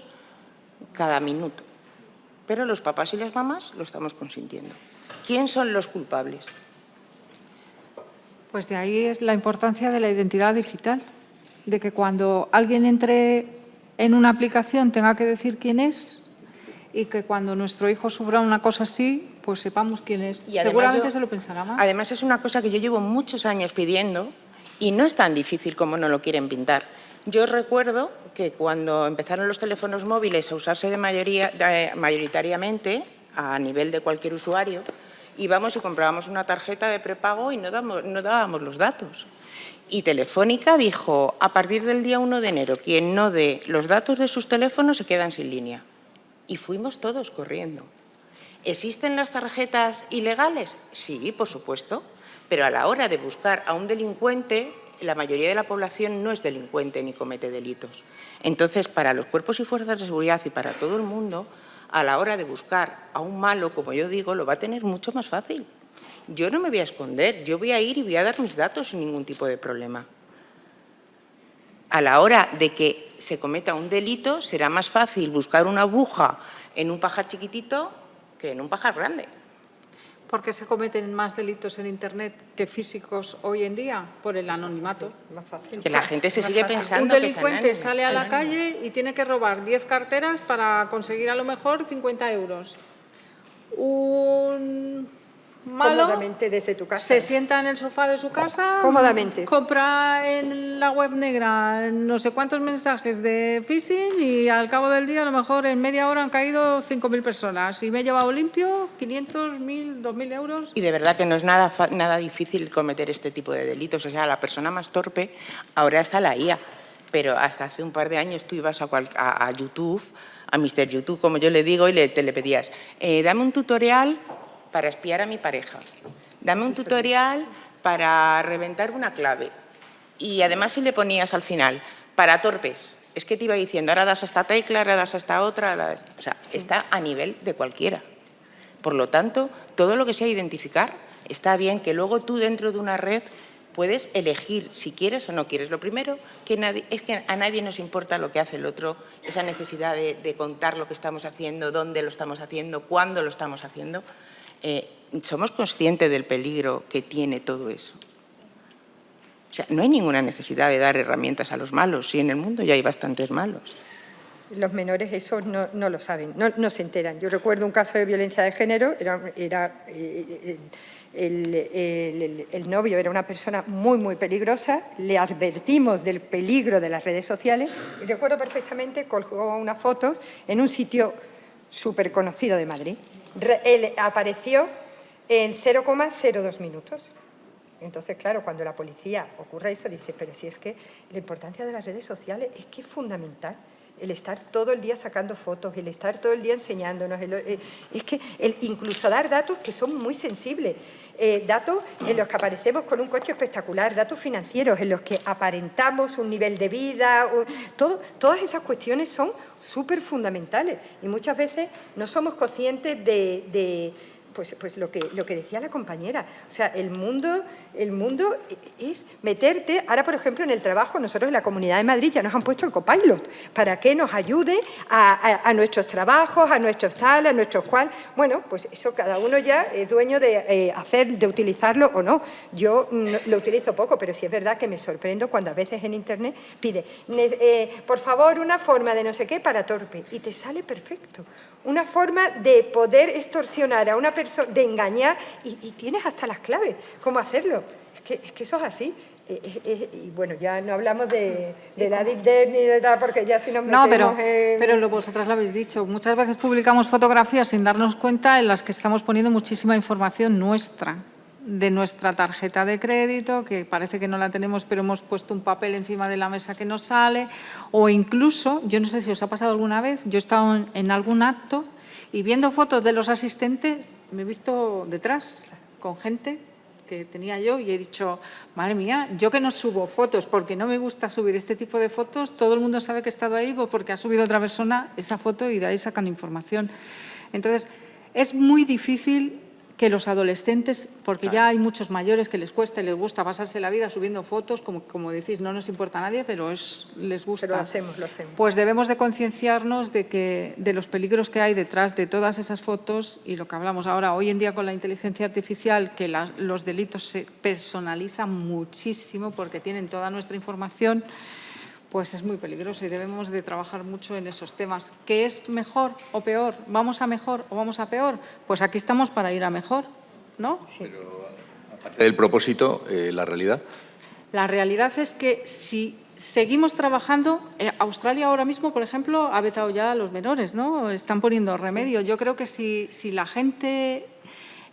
cada minuto. Pero los papás y las mamás lo estamos consintiendo. ¿Quién son los culpables? Pues de ahí es la importancia de la identidad digital, de que cuando alguien entre en una aplicación tenga que decir quién es y que cuando nuestro hijo sufra una cosa así, pues sepamos quién es. Y seguramente se lo pensará más. Además, es una cosa que yo llevo muchos años pidiendo y no es tan difícil como no lo quieren pintar. Yo recuerdo que cuando empezaron los teléfonos móviles a usarse mayoritariamente a nivel de cualquier usuario, íbamos y comprábamos una tarjeta de prepago y no dábamos los datos. Y Telefónica dijo, a partir del día 1 de enero, quien no dé los datos de sus teléfonos se quedan sin línea. Y fuimos todos corriendo. ¿Existen las tarjetas ilegales? Sí, por supuesto, pero a la hora de buscar a un delincuente, la mayoría de la población no es delincuente ni comete delitos. Entonces, para los cuerpos y fuerzas de seguridad y para todo el mundo, a la hora de buscar a un malo, como yo digo, lo va a tener mucho más fácil. Yo no me voy a esconder, yo voy a ir y voy a dar mis datos sin ningún tipo de problema. A la hora de que se cometa un delito, será más fácil buscar una aguja en un pajar chiquitito que en un pajar grande. ¿Por qué se cometen más delitos en Internet que físicos hoy en día? Por el anonimato. Más fácil. Que la gente se sigue pensando Un que es delincuente anónimo. sale a la calle y tiene que robar 10 carteras para conseguir a lo mejor 50 euros. Un malo Cómodamente desde tu casa. se sienta en el sofá de su casa, Cómodamente. compra en la web negra no sé cuántos mensajes de phishing y al cabo del día a lo mejor en media hora han caído 5.000 personas y me he llevado limpio 500, 1.000, 2.000 euros. Y de verdad que no es nada difícil cometer este tipo de delitos. O sea, la persona más torpe ahora está la IA, pero hasta hace un par de años tú ibas a YouTube, a Mr. YouTube, como yo le digo, y te le pedías, dame un tutorial para espiar a mi pareja, dame un tutorial para reventar una clave. Y además si le ponías al final, para torpes, es que te iba diciendo, ahora das a esta tecla, ahora das a esta otra, o sea, está a nivel de cualquiera. Por lo tanto, todo lo que sea identificar, está bien que luego tú dentro de una red puedes elegir si quieres o no quieres. Lo primero es que a nadie nos importa lo que hace el otro, esa necesidad de contar lo que estamos haciendo, dónde lo estamos haciendo, cuándo lo estamos haciendo. Somos conscientes del peligro que tiene todo eso. O sea, no hay ninguna necesidad de dar herramientas a los malos, si en el mundo ya hay bastantes malos. Los menores eso no lo saben, no se enteran. Yo recuerdo un caso de violencia de género, el novio era una persona muy peligrosa, le advertimos del peligro de las redes sociales y recuerdo perfectamente, colgó unas fotos en un sitio súper conocido de Madrid. Él apareció en 0,02 minutos. Entonces, claro, cuando la policía ocurre eso, dice, pero si es que la importancia de las redes sociales es que es fundamental. El estar todo el día sacando fotos, el estar todo el día enseñándonos, es que incluso dar datos que son muy sensibles, datos en los que aparecemos con un coche espectacular, datos financieros en los que aparentamos un nivel de vida, todas esas cuestiones son súper fundamentales y muchas veces no somos conscientes pues lo que decía la compañera. O sea, el mundo es meterte. Ahora, por ejemplo, en el trabajo, nosotros en la Comunidad de Madrid ya nos han puesto el copilot para que nos ayude a nuestros trabajos, a nuestros tal, a nuestros cual. Bueno, pues eso cada uno ya es dueño de utilizarlo o no. Yo lo utilizo poco, pero sí es verdad que me sorprendo cuando a veces en Internet pide, por favor, una forma de no sé qué para torpe. Y te sale perfecto. Una forma de poder extorsionar a una persona, de engañar, y tienes hasta las claves, cómo hacerlo. Es que eso es así. Y bueno, ya no hablamos de la Deep Debt ni de tal, porque ya si nos metemos pero vosotras lo habéis dicho. Muchas veces publicamos fotografías sin darnos cuenta en las que estamos poniendo muchísima información nuestra. de nuestra tarjeta de crédito, que parece que no la tenemos, pero hemos puesto un papel encima de la mesa que no sale, o incluso, yo no sé si os ha pasado alguna vez, yo he estado en algún acto y viendo fotos de los asistentes me he visto detrás con gente que tenía yo y he dicho, madre mía, yo que no subo fotos porque no me gusta subir este tipo de fotos, todo el mundo sabe que he estado ahí porque ha subido otra persona esa foto y de ahí sacan información. Entonces, es muy difícil que los adolescentes, porque ya hay muchos mayores que les cuesta y les gusta pasarse la vida subiendo fotos, como decís, no nos importa a nadie, pero les gusta. Pero lo hacemos. Pues debemos de concienciarnos de los peligros que hay detrás de todas esas fotos y lo que hablamos ahora, hoy en día con la inteligencia artificial, que los delitos se personalizan muchísimo porque tienen toda nuestra información, pues es muy peligroso y debemos de trabajar mucho en esos temas. ¿Qué es mejor o peor? ¿Vamos a mejor o vamos a peor? Pues aquí estamos para ir a mejor, ¿no? Sí. Pero, aparte del propósito, la realidad. La realidad es que si seguimos trabajando, Australia ahora mismo, por ejemplo, ha vetado ya a los menores, ¿no? Están poniendo remedio. Yo creo que si la gente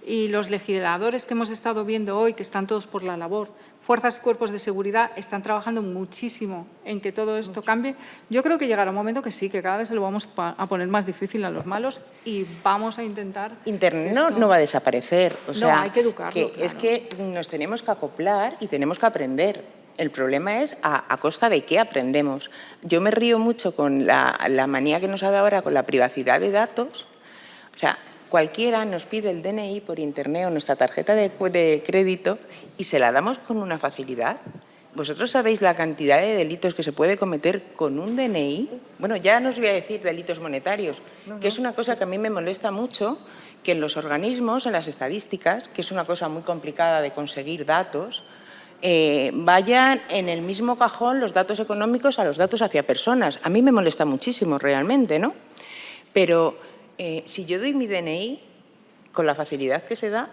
y los legisladores que hemos estado viendo hoy, que están todos por la labor, fuerzas y cuerpos de seguridad están trabajando muchísimo en que todo esto cambie. Yo creo que llegará un momento que sí, que cada vez se lo vamos a poner más difícil a los malos y vamos a intentar... Internet no va a desaparecer. O sea, hay que educarlo. Claro. Es que nos tenemos que acoplar y tenemos que aprender. El problema es a costa de qué aprendemos. Yo me río mucho con la manía que nos ha dado ahora con la privacidad de datos. O sea, cualquiera nos pide el DNI por Internet o nuestra tarjeta de crédito y se la damos con una facilidad. ¿Vosotros sabéis la cantidad de delitos que se puede cometer con un DNI? Bueno, ya no os voy a decir delitos monetarios, que es una cosa que a mí me molesta mucho, que en los organismos, en las estadísticas, que es una cosa muy complicada de conseguir datos, vayan en el mismo cajón los datos económicos a los datos hacia personas. A mí me molesta muchísimo realmente, ¿no? Pero... si yo doy mi DNI, con la facilidad que se da,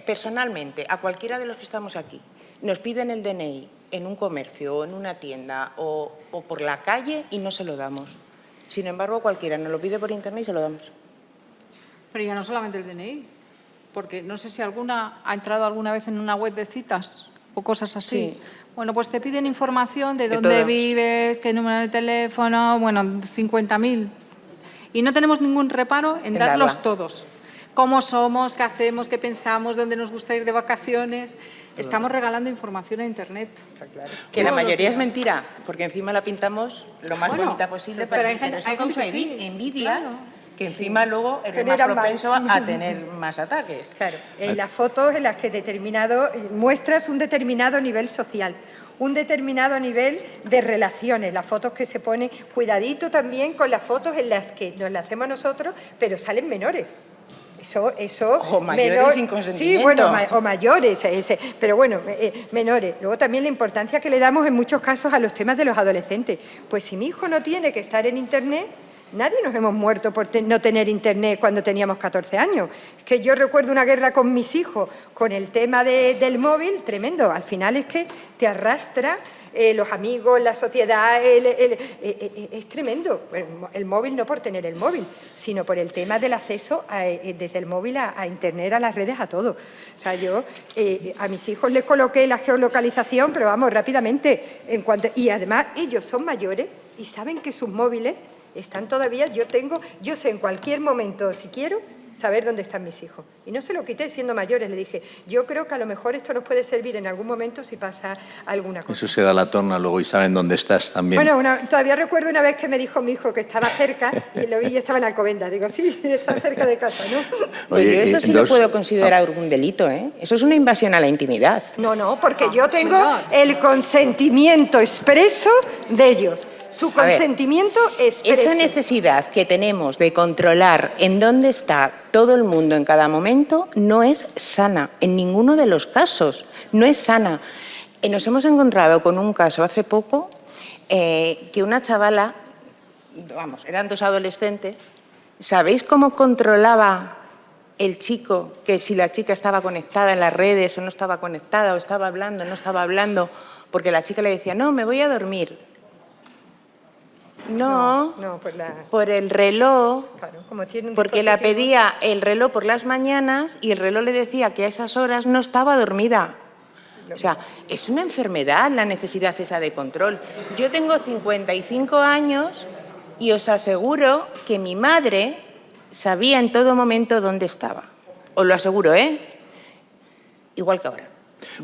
personalmente, a cualquiera de los que estamos aquí, nos piden el DNI en un comercio o en una tienda o por la calle y no se lo damos. Sin embargo, cualquiera nos lo pide por Internet y se lo damos. Pero ya no solamente el DNI, porque no sé si alguna ha entrado alguna vez en una web de citas o cosas así. Sí. Bueno, pues te piden información de dónde vives, qué número de teléfono, bueno, 50.000. Y no tenemos ningún reparo en darlos todos. Cómo somos, qué hacemos, qué pensamos, dónde nos gusta ir de vacaciones. Estamos regalando información a Internet. Está claro. Que la mayoría es mentira, porque encima la pintamos lo más bonita posible para que eso causa envidias, claro, que encima luego eres más propenso a tener más ataques. Claro, en las fotos en las que muestras un determinado nivel social, un determinado nivel de relaciones, las fotos que se ponen, cuidadito también con las fotos en las que nos las hacemos nosotros, pero salen menores. Eso o mayores sin consentimiento. Sí, bueno, o mayores, pero bueno, menores. Luego también la importancia que le damos en muchos casos a los temas de los adolescentes. Pues si mi hijo no tiene que estar en Internet, nadie nos hemos muerto por no tener Internet cuando teníamos 14 años. Es que yo recuerdo una guerra con mis hijos con el tema del móvil, tremendo. Al final es que te arrastra los amigos, la sociedad, es tremendo. El móvil no por tener el móvil, sino por el tema del acceso desde el móvil a Internet, a las redes, a todo. O sea, yo a mis hijos les coloqué la geolocalización, pero vamos, rápidamente. Y además ellos son mayores y saben que sus móviles están todavía, yo sé en cualquier momento, si quiero, saber dónde están mis hijos. Y no se lo quité siendo mayores, le dije, yo creo que a lo mejor esto nos puede servir en algún momento si pasa alguna cosa. Eso se da la torna luego y saben dónde estás también. Bueno, todavía recuerdo una vez que me dijo mi hijo que estaba cerca y lo vi y estaba en Alcobendas. Digo, sí, está cerca de casa, ¿no? Oye, yo eso sí lo puedo considerar un delito, ¿eh? Eso es una invasión a la intimidad. No, porque yo tengo el consentimiento expreso de ellos. Su consentimiento expreso. Esa necesidad que tenemos de controlar en dónde está todo el mundo en cada momento no es sana, en ninguno de los casos, no es sana. Nos hemos encontrado con un caso hace poco que una chavala, vamos, eran dos adolescentes, ¿sabéis cómo controlaba el chico que si la chica estaba conectada en las redes o no estaba conectada o estaba hablando o no estaba hablando? Porque la chica le decía, no, me voy a dormir. No, No, por el reloj, claro, como tiene un porque la dispositivo. pedía el reloj por las mañanas y el reloj le decía que a esas horas no estaba dormida. O sea, es una enfermedad la necesidad esa de control. Yo tengo 55 años y os aseguro que mi madre sabía en todo momento dónde estaba. Os lo aseguro, ¿eh? Igual que ahora.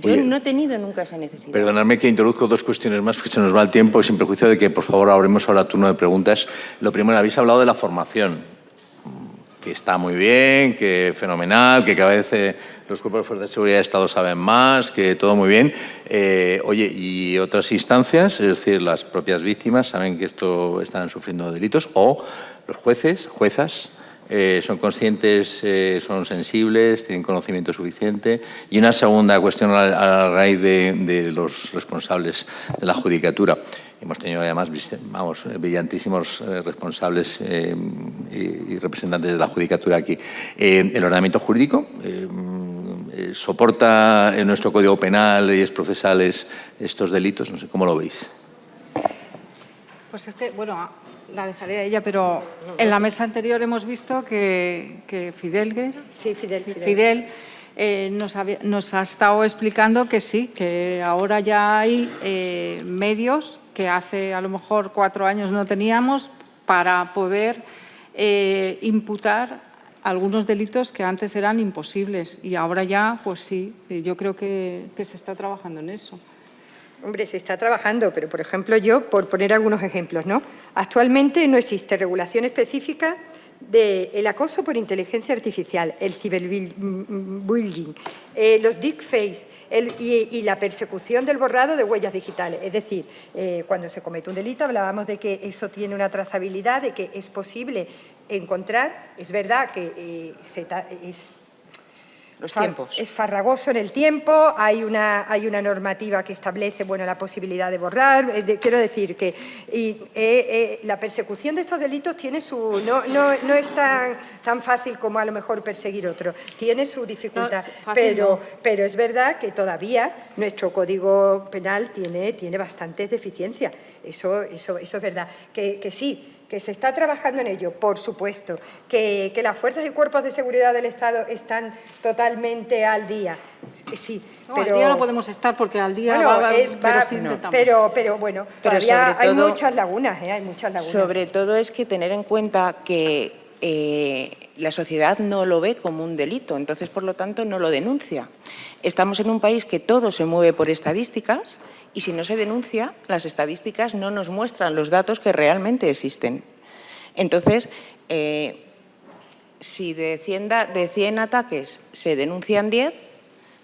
Yo Oye, no he tenido nunca esa necesidad. Perdonadme que introduzco dos cuestiones más porque se nos va el tiempo, sin perjuicio de que, por favor, abrimos ahora turno de preguntas. Lo primero, habéis hablado de la formación, que está muy bien, que fenomenal, que cada vez los cuerpos de fuerzas de seguridad de Estado saben más, que todo muy bien. Oye, ¿y otras instancias? Es decir, las propias víctimas saben que esto están sufriendo delitos, o los jueces, juezas, son conscientes, son sensibles, tienen conocimiento suficiente. Y una segunda cuestión a raíz de los responsables de la judicatura. Hemos tenido además, vamos, brillantísimos responsables y representantes de la judicatura aquí. El ordenamiento jurídico soporta en nuestro Código Penal, leyes procesales, estos delitos. No sé cómo lo veis. Pues es que, bueno, la dejaré a ella, pero en la mesa anterior hemos visto que Fidel, Sí, Fidel. nos ha estado explicando que sí, que ahora ya hay medios que hace a lo mejor 4 años no teníamos para poder imputar algunos delitos que antes eran imposibles. Y ahora ya, pues sí, yo creo que se está trabajando en eso. Hombre, se está trabajando, pero, por ejemplo, yo, por poner algunos ejemplos, ¿no? Actualmente no existe regulación específica del acoso por inteligencia artificial, el ciberbullying, los deepfakes y la persecución del borrado de huellas digitales. Es decir, cuando se comete un delito hablábamos de que eso tiene una trazabilidad, de que es posible encontrar. Es verdad que Los tiempos. es farragoso en el tiempo, hay una normativa que establece, bueno, la posibilidad de borrar. Quiero decir que la persecución de estos delitos tiene su... No es tan fácil como a lo mejor perseguir otro, tiene su dificultad, No, fácil pero es verdad que todavía nuestro Código Penal tiene bastantes deficiencias. Eso es verdad. Que sí, que se está trabajando en ello, por supuesto, que las fuerzas y cuerpos de seguridad del Estado están totalmente al día, sí. No, pero, al día no podemos estar porque al día pero bueno, Pero todavía sobre todo, hay muchas lagunas, hay muchas lagunas. Sobre todo es que tener en cuenta que la sociedad no lo ve como un delito, entonces, por lo tanto, no lo denuncia. Estamos en un país que todo se mueve por estadísticas y si no se denuncia, las estadísticas no nos muestran los datos que realmente existen. Entonces, si de 100 ataques se denuncian 10,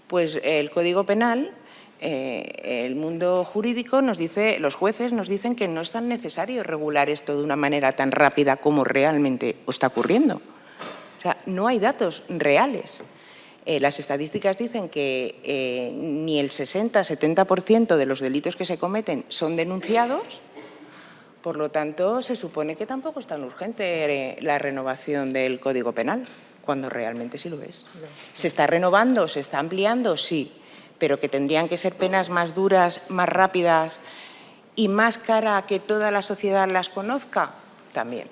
pues el Código Penal, el mundo jurídico nos dice, los jueces nos dicen que no es tan necesario regular esto de una manera tan rápida como realmente está ocurriendo. O sea, no hay datos reales. Las estadísticas dicen que ni el 60-70% de los delitos que se cometen son denunciados, por lo tanto, se supone que tampoco es tan urgente la renovación del Código Penal, cuando realmente sí lo es. ¿Se está renovando, se está ampliando? Sí, pero que tendrían que ser penas más duras, más rápidas y más cara a que toda la sociedad las conozca, también.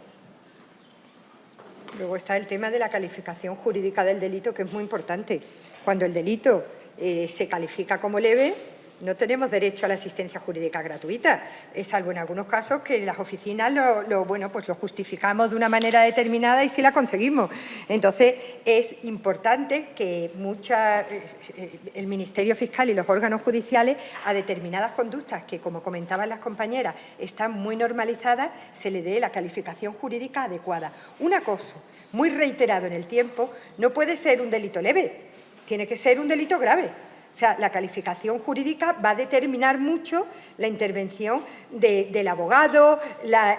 Luego está el tema de la calificación jurídica del delito, que es muy importante. Cuando el delito se califica como leve, no tenemos derecho a la asistencia jurídica gratuita, salvo en algunos casos que las oficinas lo justificamos de una manera determinada y sí la conseguimos. Entonces, es importante que el Ministerio Fiscal y los órganos judiciales a determinadas conductas que, como comentaban las compañeras, están muy normalizadas, se le dé la calificación jurídica adecuada. Un acoso muy reiterado en el tiempo no puede ser un delito leve, tiene que ser un delito grave. O sea, la calificación jurídica va a determinar mucho la intervención del abogado,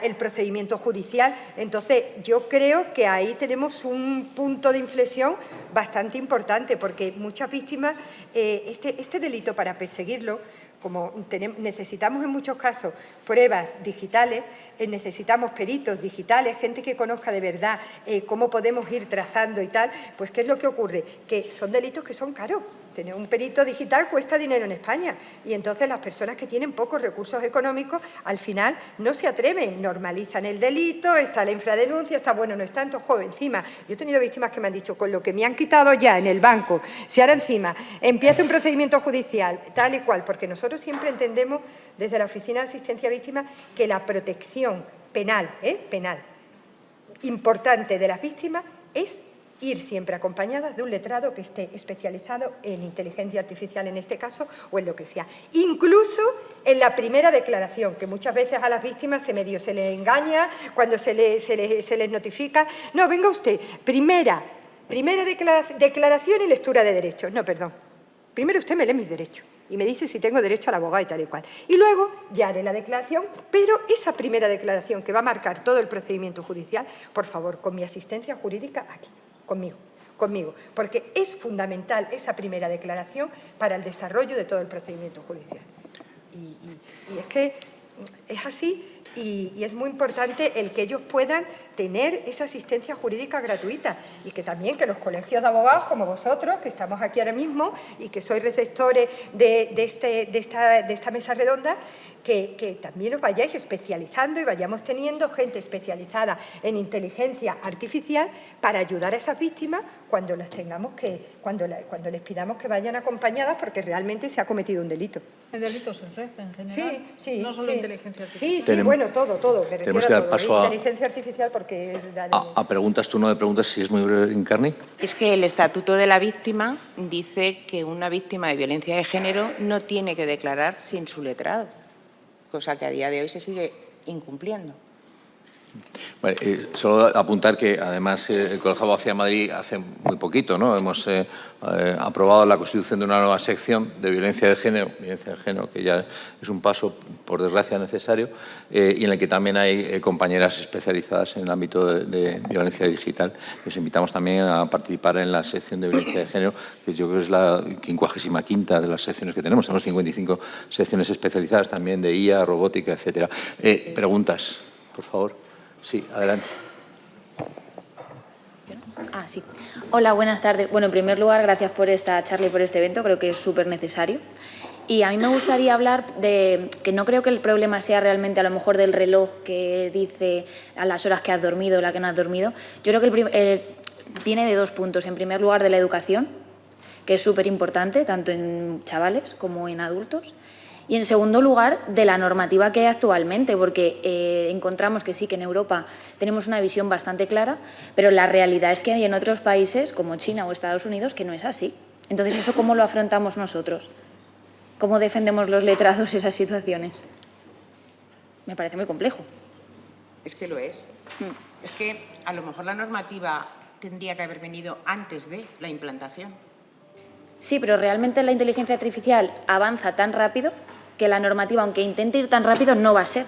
el procedimiento judicial. Entonces, yo creo que ahí tenemos un punto de inflexión bastante importante, porque muchas víctimas, este delito, para perseguirlo, como necesitamos en muchos casos pruebas digitales, necesitamos peritos digitales, gente que conozca de verdad cómo podemos ir trazando y tal, pues ¿qué es lo que ocurre? Que son delitos que son caros. Tener un perito digital cuesta dinero en España y entonces las personas que tienen pocos recursos económicos al final no se atreven, normalizan el delito, está la infradenuncia, está bueno, no es tanto, joven, encima. Yo he tenido víctimas que me han dicho, con lo que me han quitado ya en el banco, si ahora encima empieza un procedimiento judicial, tal y cual, porque nosotros siempre entendemos desde la Oficina de Asistencia a Víctimas que la protección penal, importante de las víctimas es ir siempre acompañadas de un letrado que esté especializado en inteligencia artificial en este caso o en lo que sea. Incluso en la primera declaración, que muchas veces a las víctimas se les engaña cuando se les notifica. No, venga usted, primera declaración y lectura de derechos. No, perdón. Primero usted me lee mis derechos y me dice si tengo derecho al abogado y tal y cual. Y luego ya haré la declaración, pero esa primera declaración que va a marcar todo el procedimiento judicial, por favor, con mi asistencia jurídica aquí. Conmigo, porque es fundamental esa primera declaración para el desarrollo de todo el procedimiento judicial. Y es que es así y es muy importante el que ellos puedan tener esa asistencia jurídica gratuita y que también que los colegios de abogados como vosotros, que estamos aquí ahora mismo y que sois receptores de esta mesa redonda, que también os vayáis especializando y vayamos teniendo gente especializada en inteligencia artificial para ayudar a esas víctimas cuando las tengamos cuando les pidamos que vayan acompañadas porque realmente se ha cometido un delito. El delito es en red en general, sí, no solo sí. inteligencia artificial. Sí, bueno, todo. Me Tenemos que dar paso a inteligencia artificial porque es a preguntas, turno de preguntas, si es muy breve, Encarni. Es que el Estatuto de la Víctima dice que una víctima de violencia de género no tiene que declarar sin su letrado, cosa que a día de hoy se sigue incumpliendo. Bueno, solo apuntar que, además, el Colegio de Abogacía de Madrid hace muy poquito, ¿no? Hemos aprobado la constitución de una nueva sección de violencia de género, que ya es un paso, por desgracia, necesario, y en el que también hay compañeras especializadas en el ámbito de violencia digital. Os invitamos también a participar en la sección de violencia de género, que yo creo que es la 55ª de las secciones que tenemos. Tenemos 55 secciones especializadas también de IA, robótica, etcétera. Preguntas, por favor. Sí, adelante. Sí. Hola, buenas tardes. Bueno, en primer lugar, gracias por esta charla y por este evento. Creo que es súper necesario. Y a mí me gustaría hablar de que no creo que el problema sea realmente a lo mejor del reloj que dice a las horas que has dormido o la que no has dormido. Yo creo que viene de dos puntos. En primer lugar, de la educación, que es súper importante, tanto en chavales como en adultos. Y, en segundo lugar, de la normativa que hay actualmente, porque encontramos que sí, que en Europa tenemos una visión bastante clara, pero la realidad es que hay en otros países, como China o Estados Unidos, que no es así. Entonces, ¿eso cómo lo afrontamos nosotros? ¿Cómo defendemos los letrados esas situaciones? Me parece muy complejo. Es que lo es. Es que a lo mejor la normativa tendría que haber venido antes de la implantación. Sí, pero realmente la inteligencia artificial avanza tan rápido que la normativa, aunque intente ir tan rápido, no va a ser.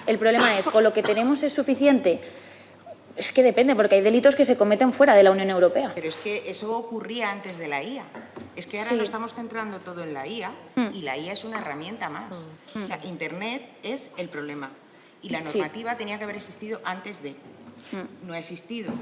El problema es, ¿con lo que tenemos es suficiente? Es que depende, porque hay delitos que se cometen fuera de la Unión Europea. Pero es que eso ocurría antes de la IA. Es que ahora Sí. lo estamos centrando todo en la IA y la IA es una herramienta más. O sea, Internet es el problema. Y la normativa tenía que haber existido antes de. No ha existido.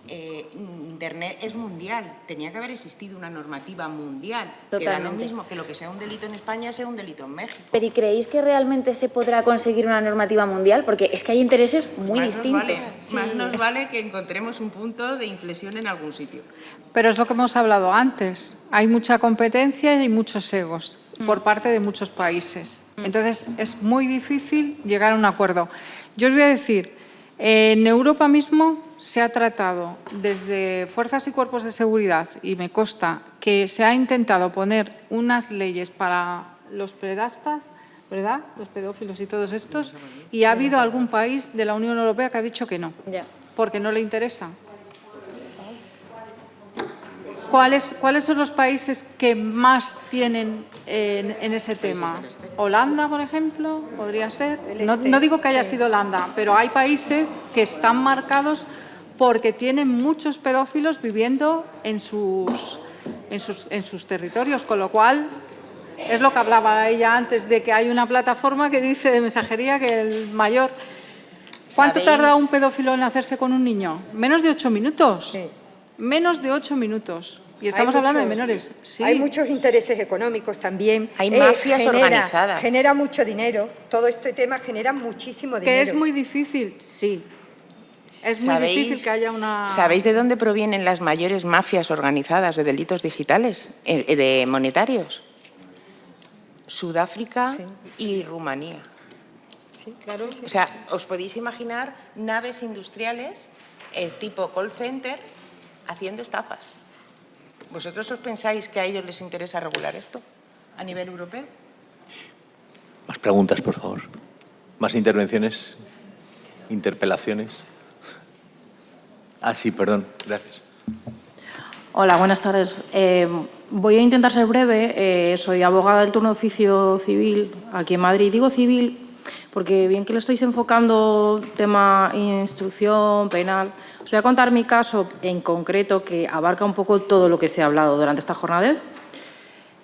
Internet es mundial. Tenía que haber existido una normativa mundial. Que da lo mismo que lo que sea un delito en España sea un delito en México. ¿Pero y creéis que realmente se podrá conseguir una normativa mundial? Porque es que hay intereses muy distintos. Más nos vale que encontremos un punto de inflexión en algún sitio. Pero es lo que hemos hablado antes. Hay mucha competencia y muchos egos por parte de muchos países. Entonces, es muy difícil llegar a un acuerdo. Yo os voy a decir, en Europa mismo se ha tratado desde fuerzas y cuerpos de seguridad, y me consta que se ha intentado poner unas leyes para los pedastas, ¿verdad?, los pedófilos y todos estos, y ha habido algún país de la Unión Europea que ha dicho que no, porque no le interesa. ¿Cuáles son los países que más tienen en ese tema? ¿Holanda, por ejemplo? ¿Podría ser? No digo que haya sido Holanda, pero hay países que están marcados porque tienen muchos pedófilos viviendo en sus territorios, con lo cual es lo que hablaba ella antes, de que hay una plataforma que dice de mensajería que el mayor... ¿Cuánto tarda un pedófilo en hacerse con un niño? Menos de 8 minutos. Sí. Menos de 8 minutos. Y estamos hablando de menores. Sí. Hay muchos intereses económicos también. Hay mafias organizadas. Genera mucho dinero. Todo este tema genera muchísimo dinero. Que es muy difícil, sí. Es muy difícil que haya una... ¿Sabéis de dónde provienen las mayores mafias organizadas de delitos digitales, de monetarios? Sudáfrica y Rumanía. Sí, claro. Sí. O sea, ¿os podéis imaginar naves industriales tipo call center haciendo estafas? ¿Vosotros os pensáis que a ellos les interesa regular esto a nivel europeo? Más preguntas, por favor. Más intervenciones, interpelaciones. Ah, sí, perdón. Gracias. Hola, buenas tardes. Voy a intentar ser breve. Soy abogada del turno de oficio civil aquí en Madrid. Digo civil porque bien que lo estáis enfocando tema instrucción penal, os voy a contar mi caso en concreto que abarca un poco todo lo que se ha hablado durante esta jornada de hoy.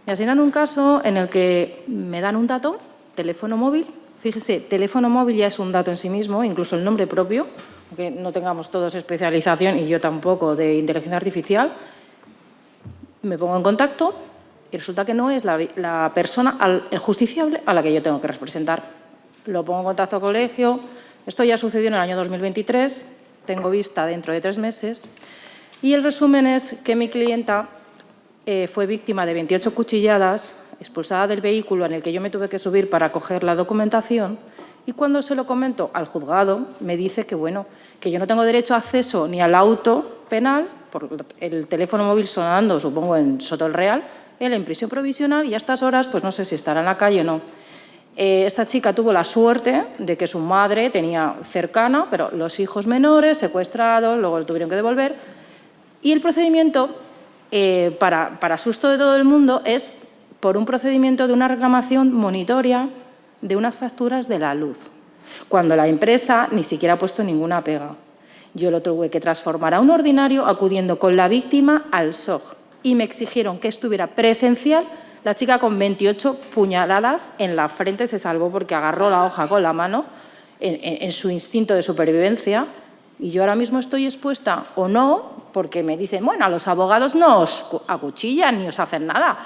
Me asignan un caso en el que me dan un dato, teléfono móvil. Fíjese, teléfono móvil ya es un dato en sí mismo, incluso el nombre propio, aunque no tengamos todos especialización y yo tampoco de inteligencia artificial. Me pongo en contacto y resulta que no es la persona, el justiciable a la que yo tengo que representar. Lo pongo en contacto al colegio. Esto ya sucedió en el año 2023. Tengo vista dentro de 3 meses. Y el resumen es que mi clienta fue víctima de 28 cuchilladas, expulsada del vehículo en el que yo me tuve que subir para coger la documentación. Y cuando se lo comento al juzgado, me dice que, bueno, que yo no tengo derecho a acceso ni al auto penal, por el teléfono móvil sonando, supongo, en Soto el Real, él en prisión provisional y a estas horas, pues no sé si estará en la calle o no. Esta chica tuvo la suerte de que su madre tenía cercana, pero los hijos menores, secuestrados, luego lo tuvieron que devolver. Y el procedimiento, para susto de todo el mundo, es por un procedimiento de una reclamación monitoria de unas facturas de la luz, cuando la empresa ni siquiera ha puesto ninguna pega. Yo lo tuve que transformar a un ordinario acudiendo con la víctima al SOG y me exigieron que estuviera presencial. La chica con 28 puñaladas en la frente se salvó porque agarró la hoja con la mano en su instinto de supervivencia. Y yo ahora mismo estoy expuesta o no, porque me dicen, bueno, a los abogados no os acuchillan ni os hacen nada.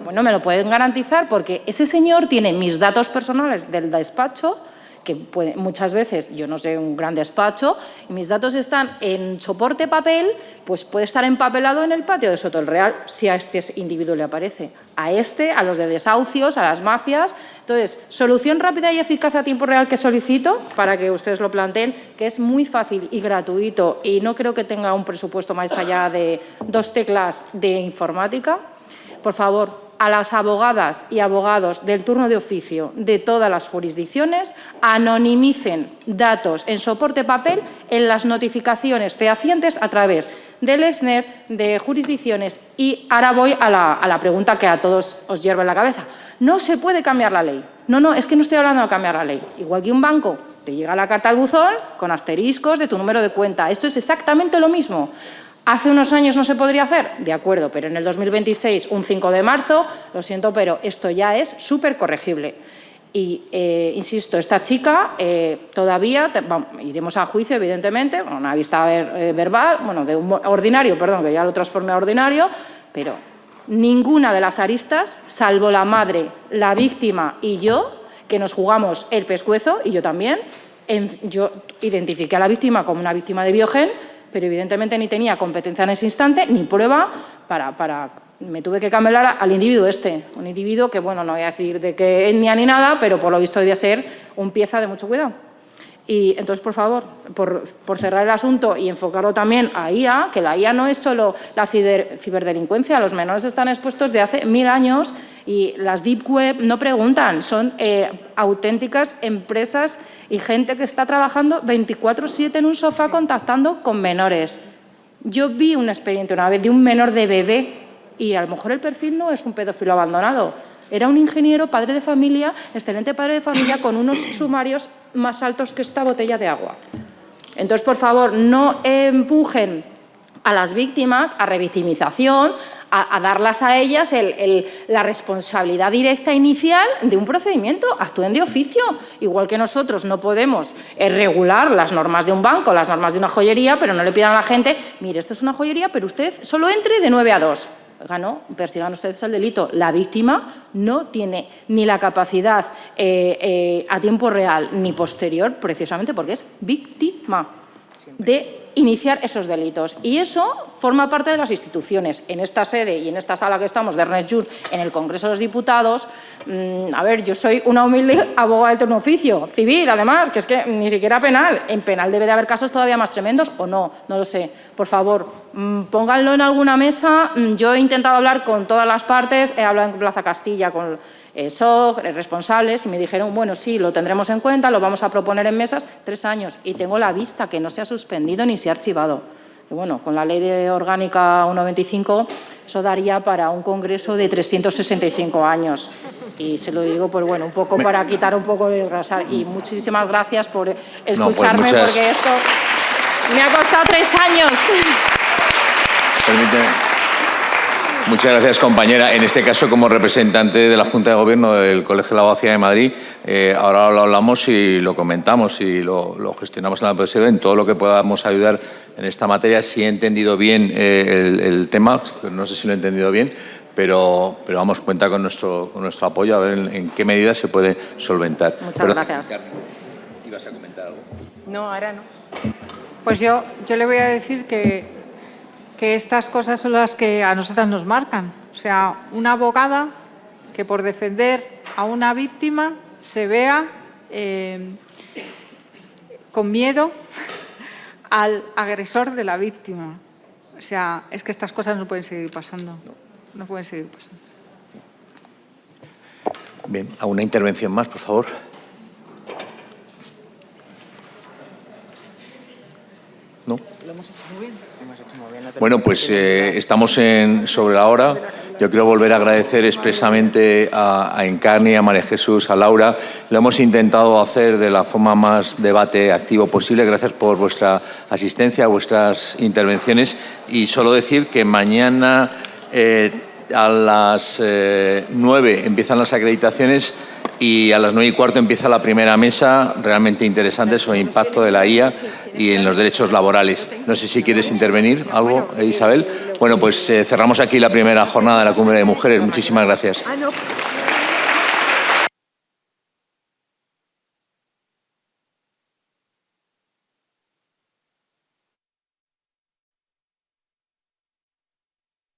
Bueno, me lo pueden garantizar porque ese señor tiene mis datos personales del despacho, que muchas veces yo no sé un gran despacho, y mis datos están en soporte papel, pues puede estar empapelado en el patio de Soto el Real si a este individuo le aparece. A los de desahucios, a las mafias. Entonces, solución rápida y eficaz a tiempo real que solicito para que ustedes lo planteen, que es muy fácil y gratuito y no creo que tenga un presupuesto más allá de 2 teclas de informática. Por favor, a las abogadas y abogados del turno de oficio de todas las jurisdicciones, anonimicen datos en soporte papel en las notificaciones fehacientes a través del EXNER, de jurisdicciones. Y ahora voy a la pregunta que a todos os hierve en la cabeza. No se puede cambiar la ley. No, es que no estoy hablando de cambiar la ley. Igual que un banco, te llega la carta al buzón con asteriscos de tu número de cuenta. Esto es exactamente lo mismo. ¿Hace unos años no se podría hacer? De acuerdo, pero en el 2026, un 5 de marzo, lo siento, pero esto ya es súper corregible. Y, insisto, esta chica todavía, iremos a juicio, evidentemente, una vista verbal, de un ordinario, perdón, que ya lo transformé a ordinario, pero ninguna de las aristas, salvo la madre, la víctima y yo, que nos jugamos el pescuezo, y yo también, yo identifiqué a la víctima como una víctima de Biogen, pero evidentemente ni tenía competencia en ese instante, ni prueba me tuve que camelar al individuo un individuo que, bueno, no voy a decir de qué etnia ni nada, pero por lo visto debía ser un pieza de mucho cuidado. Y entonces, por favor, por cerrar el asunto y enfocarlo también a IA, que la IA no es solo la ciberdelincuencia, los menores están expuestos de hace 1000 años y las deep web no preguntan, son auténticas empresas y gente que está trabajando 24/7 en un sofá contactando con menores. Yo vi un expediente una vez de un menor de bebé y a lo mejor el perfil no es un pedófilo abandonado. Era un ingeniero, padre de familia, excelente padre de familia, con unos sumarios más altos que esta botella de agua. Entonces, por favor, no empujen a las víctimas, a revictimización, a darlas a ellas la responsabilidad directa inicial de un procedimiento. Actúen de oficio. Igual que nosotros no podemos regular las normas de un banco, las normas de una joyería, pero no le pidan a la gente, mire, esto es una joyería, pero usted solo entre de 9 a 2. Oiga, no, persigan ustedes el delito. La víctima no tiene ni la capacidad a tiempo real ni posterior, precisamente porque es víctima, de iniciar esos delitos. Y eso forma parte de las instituciones. En esta sede y en esta sala que estamos de Ernest Lluch, en el Congreso de los Diputados, a ver, yo soy una humilde abogada del turno oficio, civil, además, que es que ni siquiera penal. En penal debe de haber casos todavía más tremendos, o no, no lo sé. Por favor, pónganlo en alguna mesa. Yo he intentado hablar con todas las partes, he hablado en Plaza Castilla con SOC, responsables, y me dijeron, bueno, sí, lo tendremos en cuenta, lo vamos a proponer en mesas, 3 años, y tengo la vista que no se ha suspendido ni se ha archivado. Y bueno, con la Ley de Orgánica 1.25, eso daría para un congreso de 365 años. Y se lo digo, pues bueno, un poco para quitar un poco de desgrasar. Y muchísimas gracias por escucharme, porque esto me ha costado 3 años. Permíteme. Muchas gracias, compañera. En este caso, como representante de la Junta de Gobierno del Colegio de la Abogacía de Madrid, ahora lo hablamos y lo comentamos y lo gestionamos en la PSV, en todo lo que podamos ayudar en esta materia. Si he entendido bien el tema, no sé si lo he entendido bien, pero vamos, cuenta con nuestro apoyo a ver en qué medida se puede solventar. Muchas gracias. Carmen, ¿ibas a comentar algo? No, ahora no. Pues yo le voy a decir que estas cosas son las que a nosotras nos marcan. O sea, una abogada que por defender a una víctima se vea con miedo al agresor de la víctima. O sea, es que estas cosas no pueden seguir pasando. No pueden seguir pasando. Bien, ¿alguna intervención más, por favor? ¿No? Lo hemos hecho muy bien. Bueno, pues estamos sobre la hora. Yo quiero volver a agradecer expresamente a Encarni, a María Jesús, a Laura. Lo hemos intentado hacer de la forma más debate activo posible. Gracias por vuestra asistencia, vuestras intervenciones. Y solo decir que mañana a las 9 empiezan las acreditaciones y a las 9:15 empieza la primera mesa realmente interesante sobre el impacto de la IA y en los derechos laborales. No sé si quieres intervenir algo, Isabel. Bueno, pues cerramos aquí la primera jornada de la Cumbre de Mujeres. Muchísimas gracias.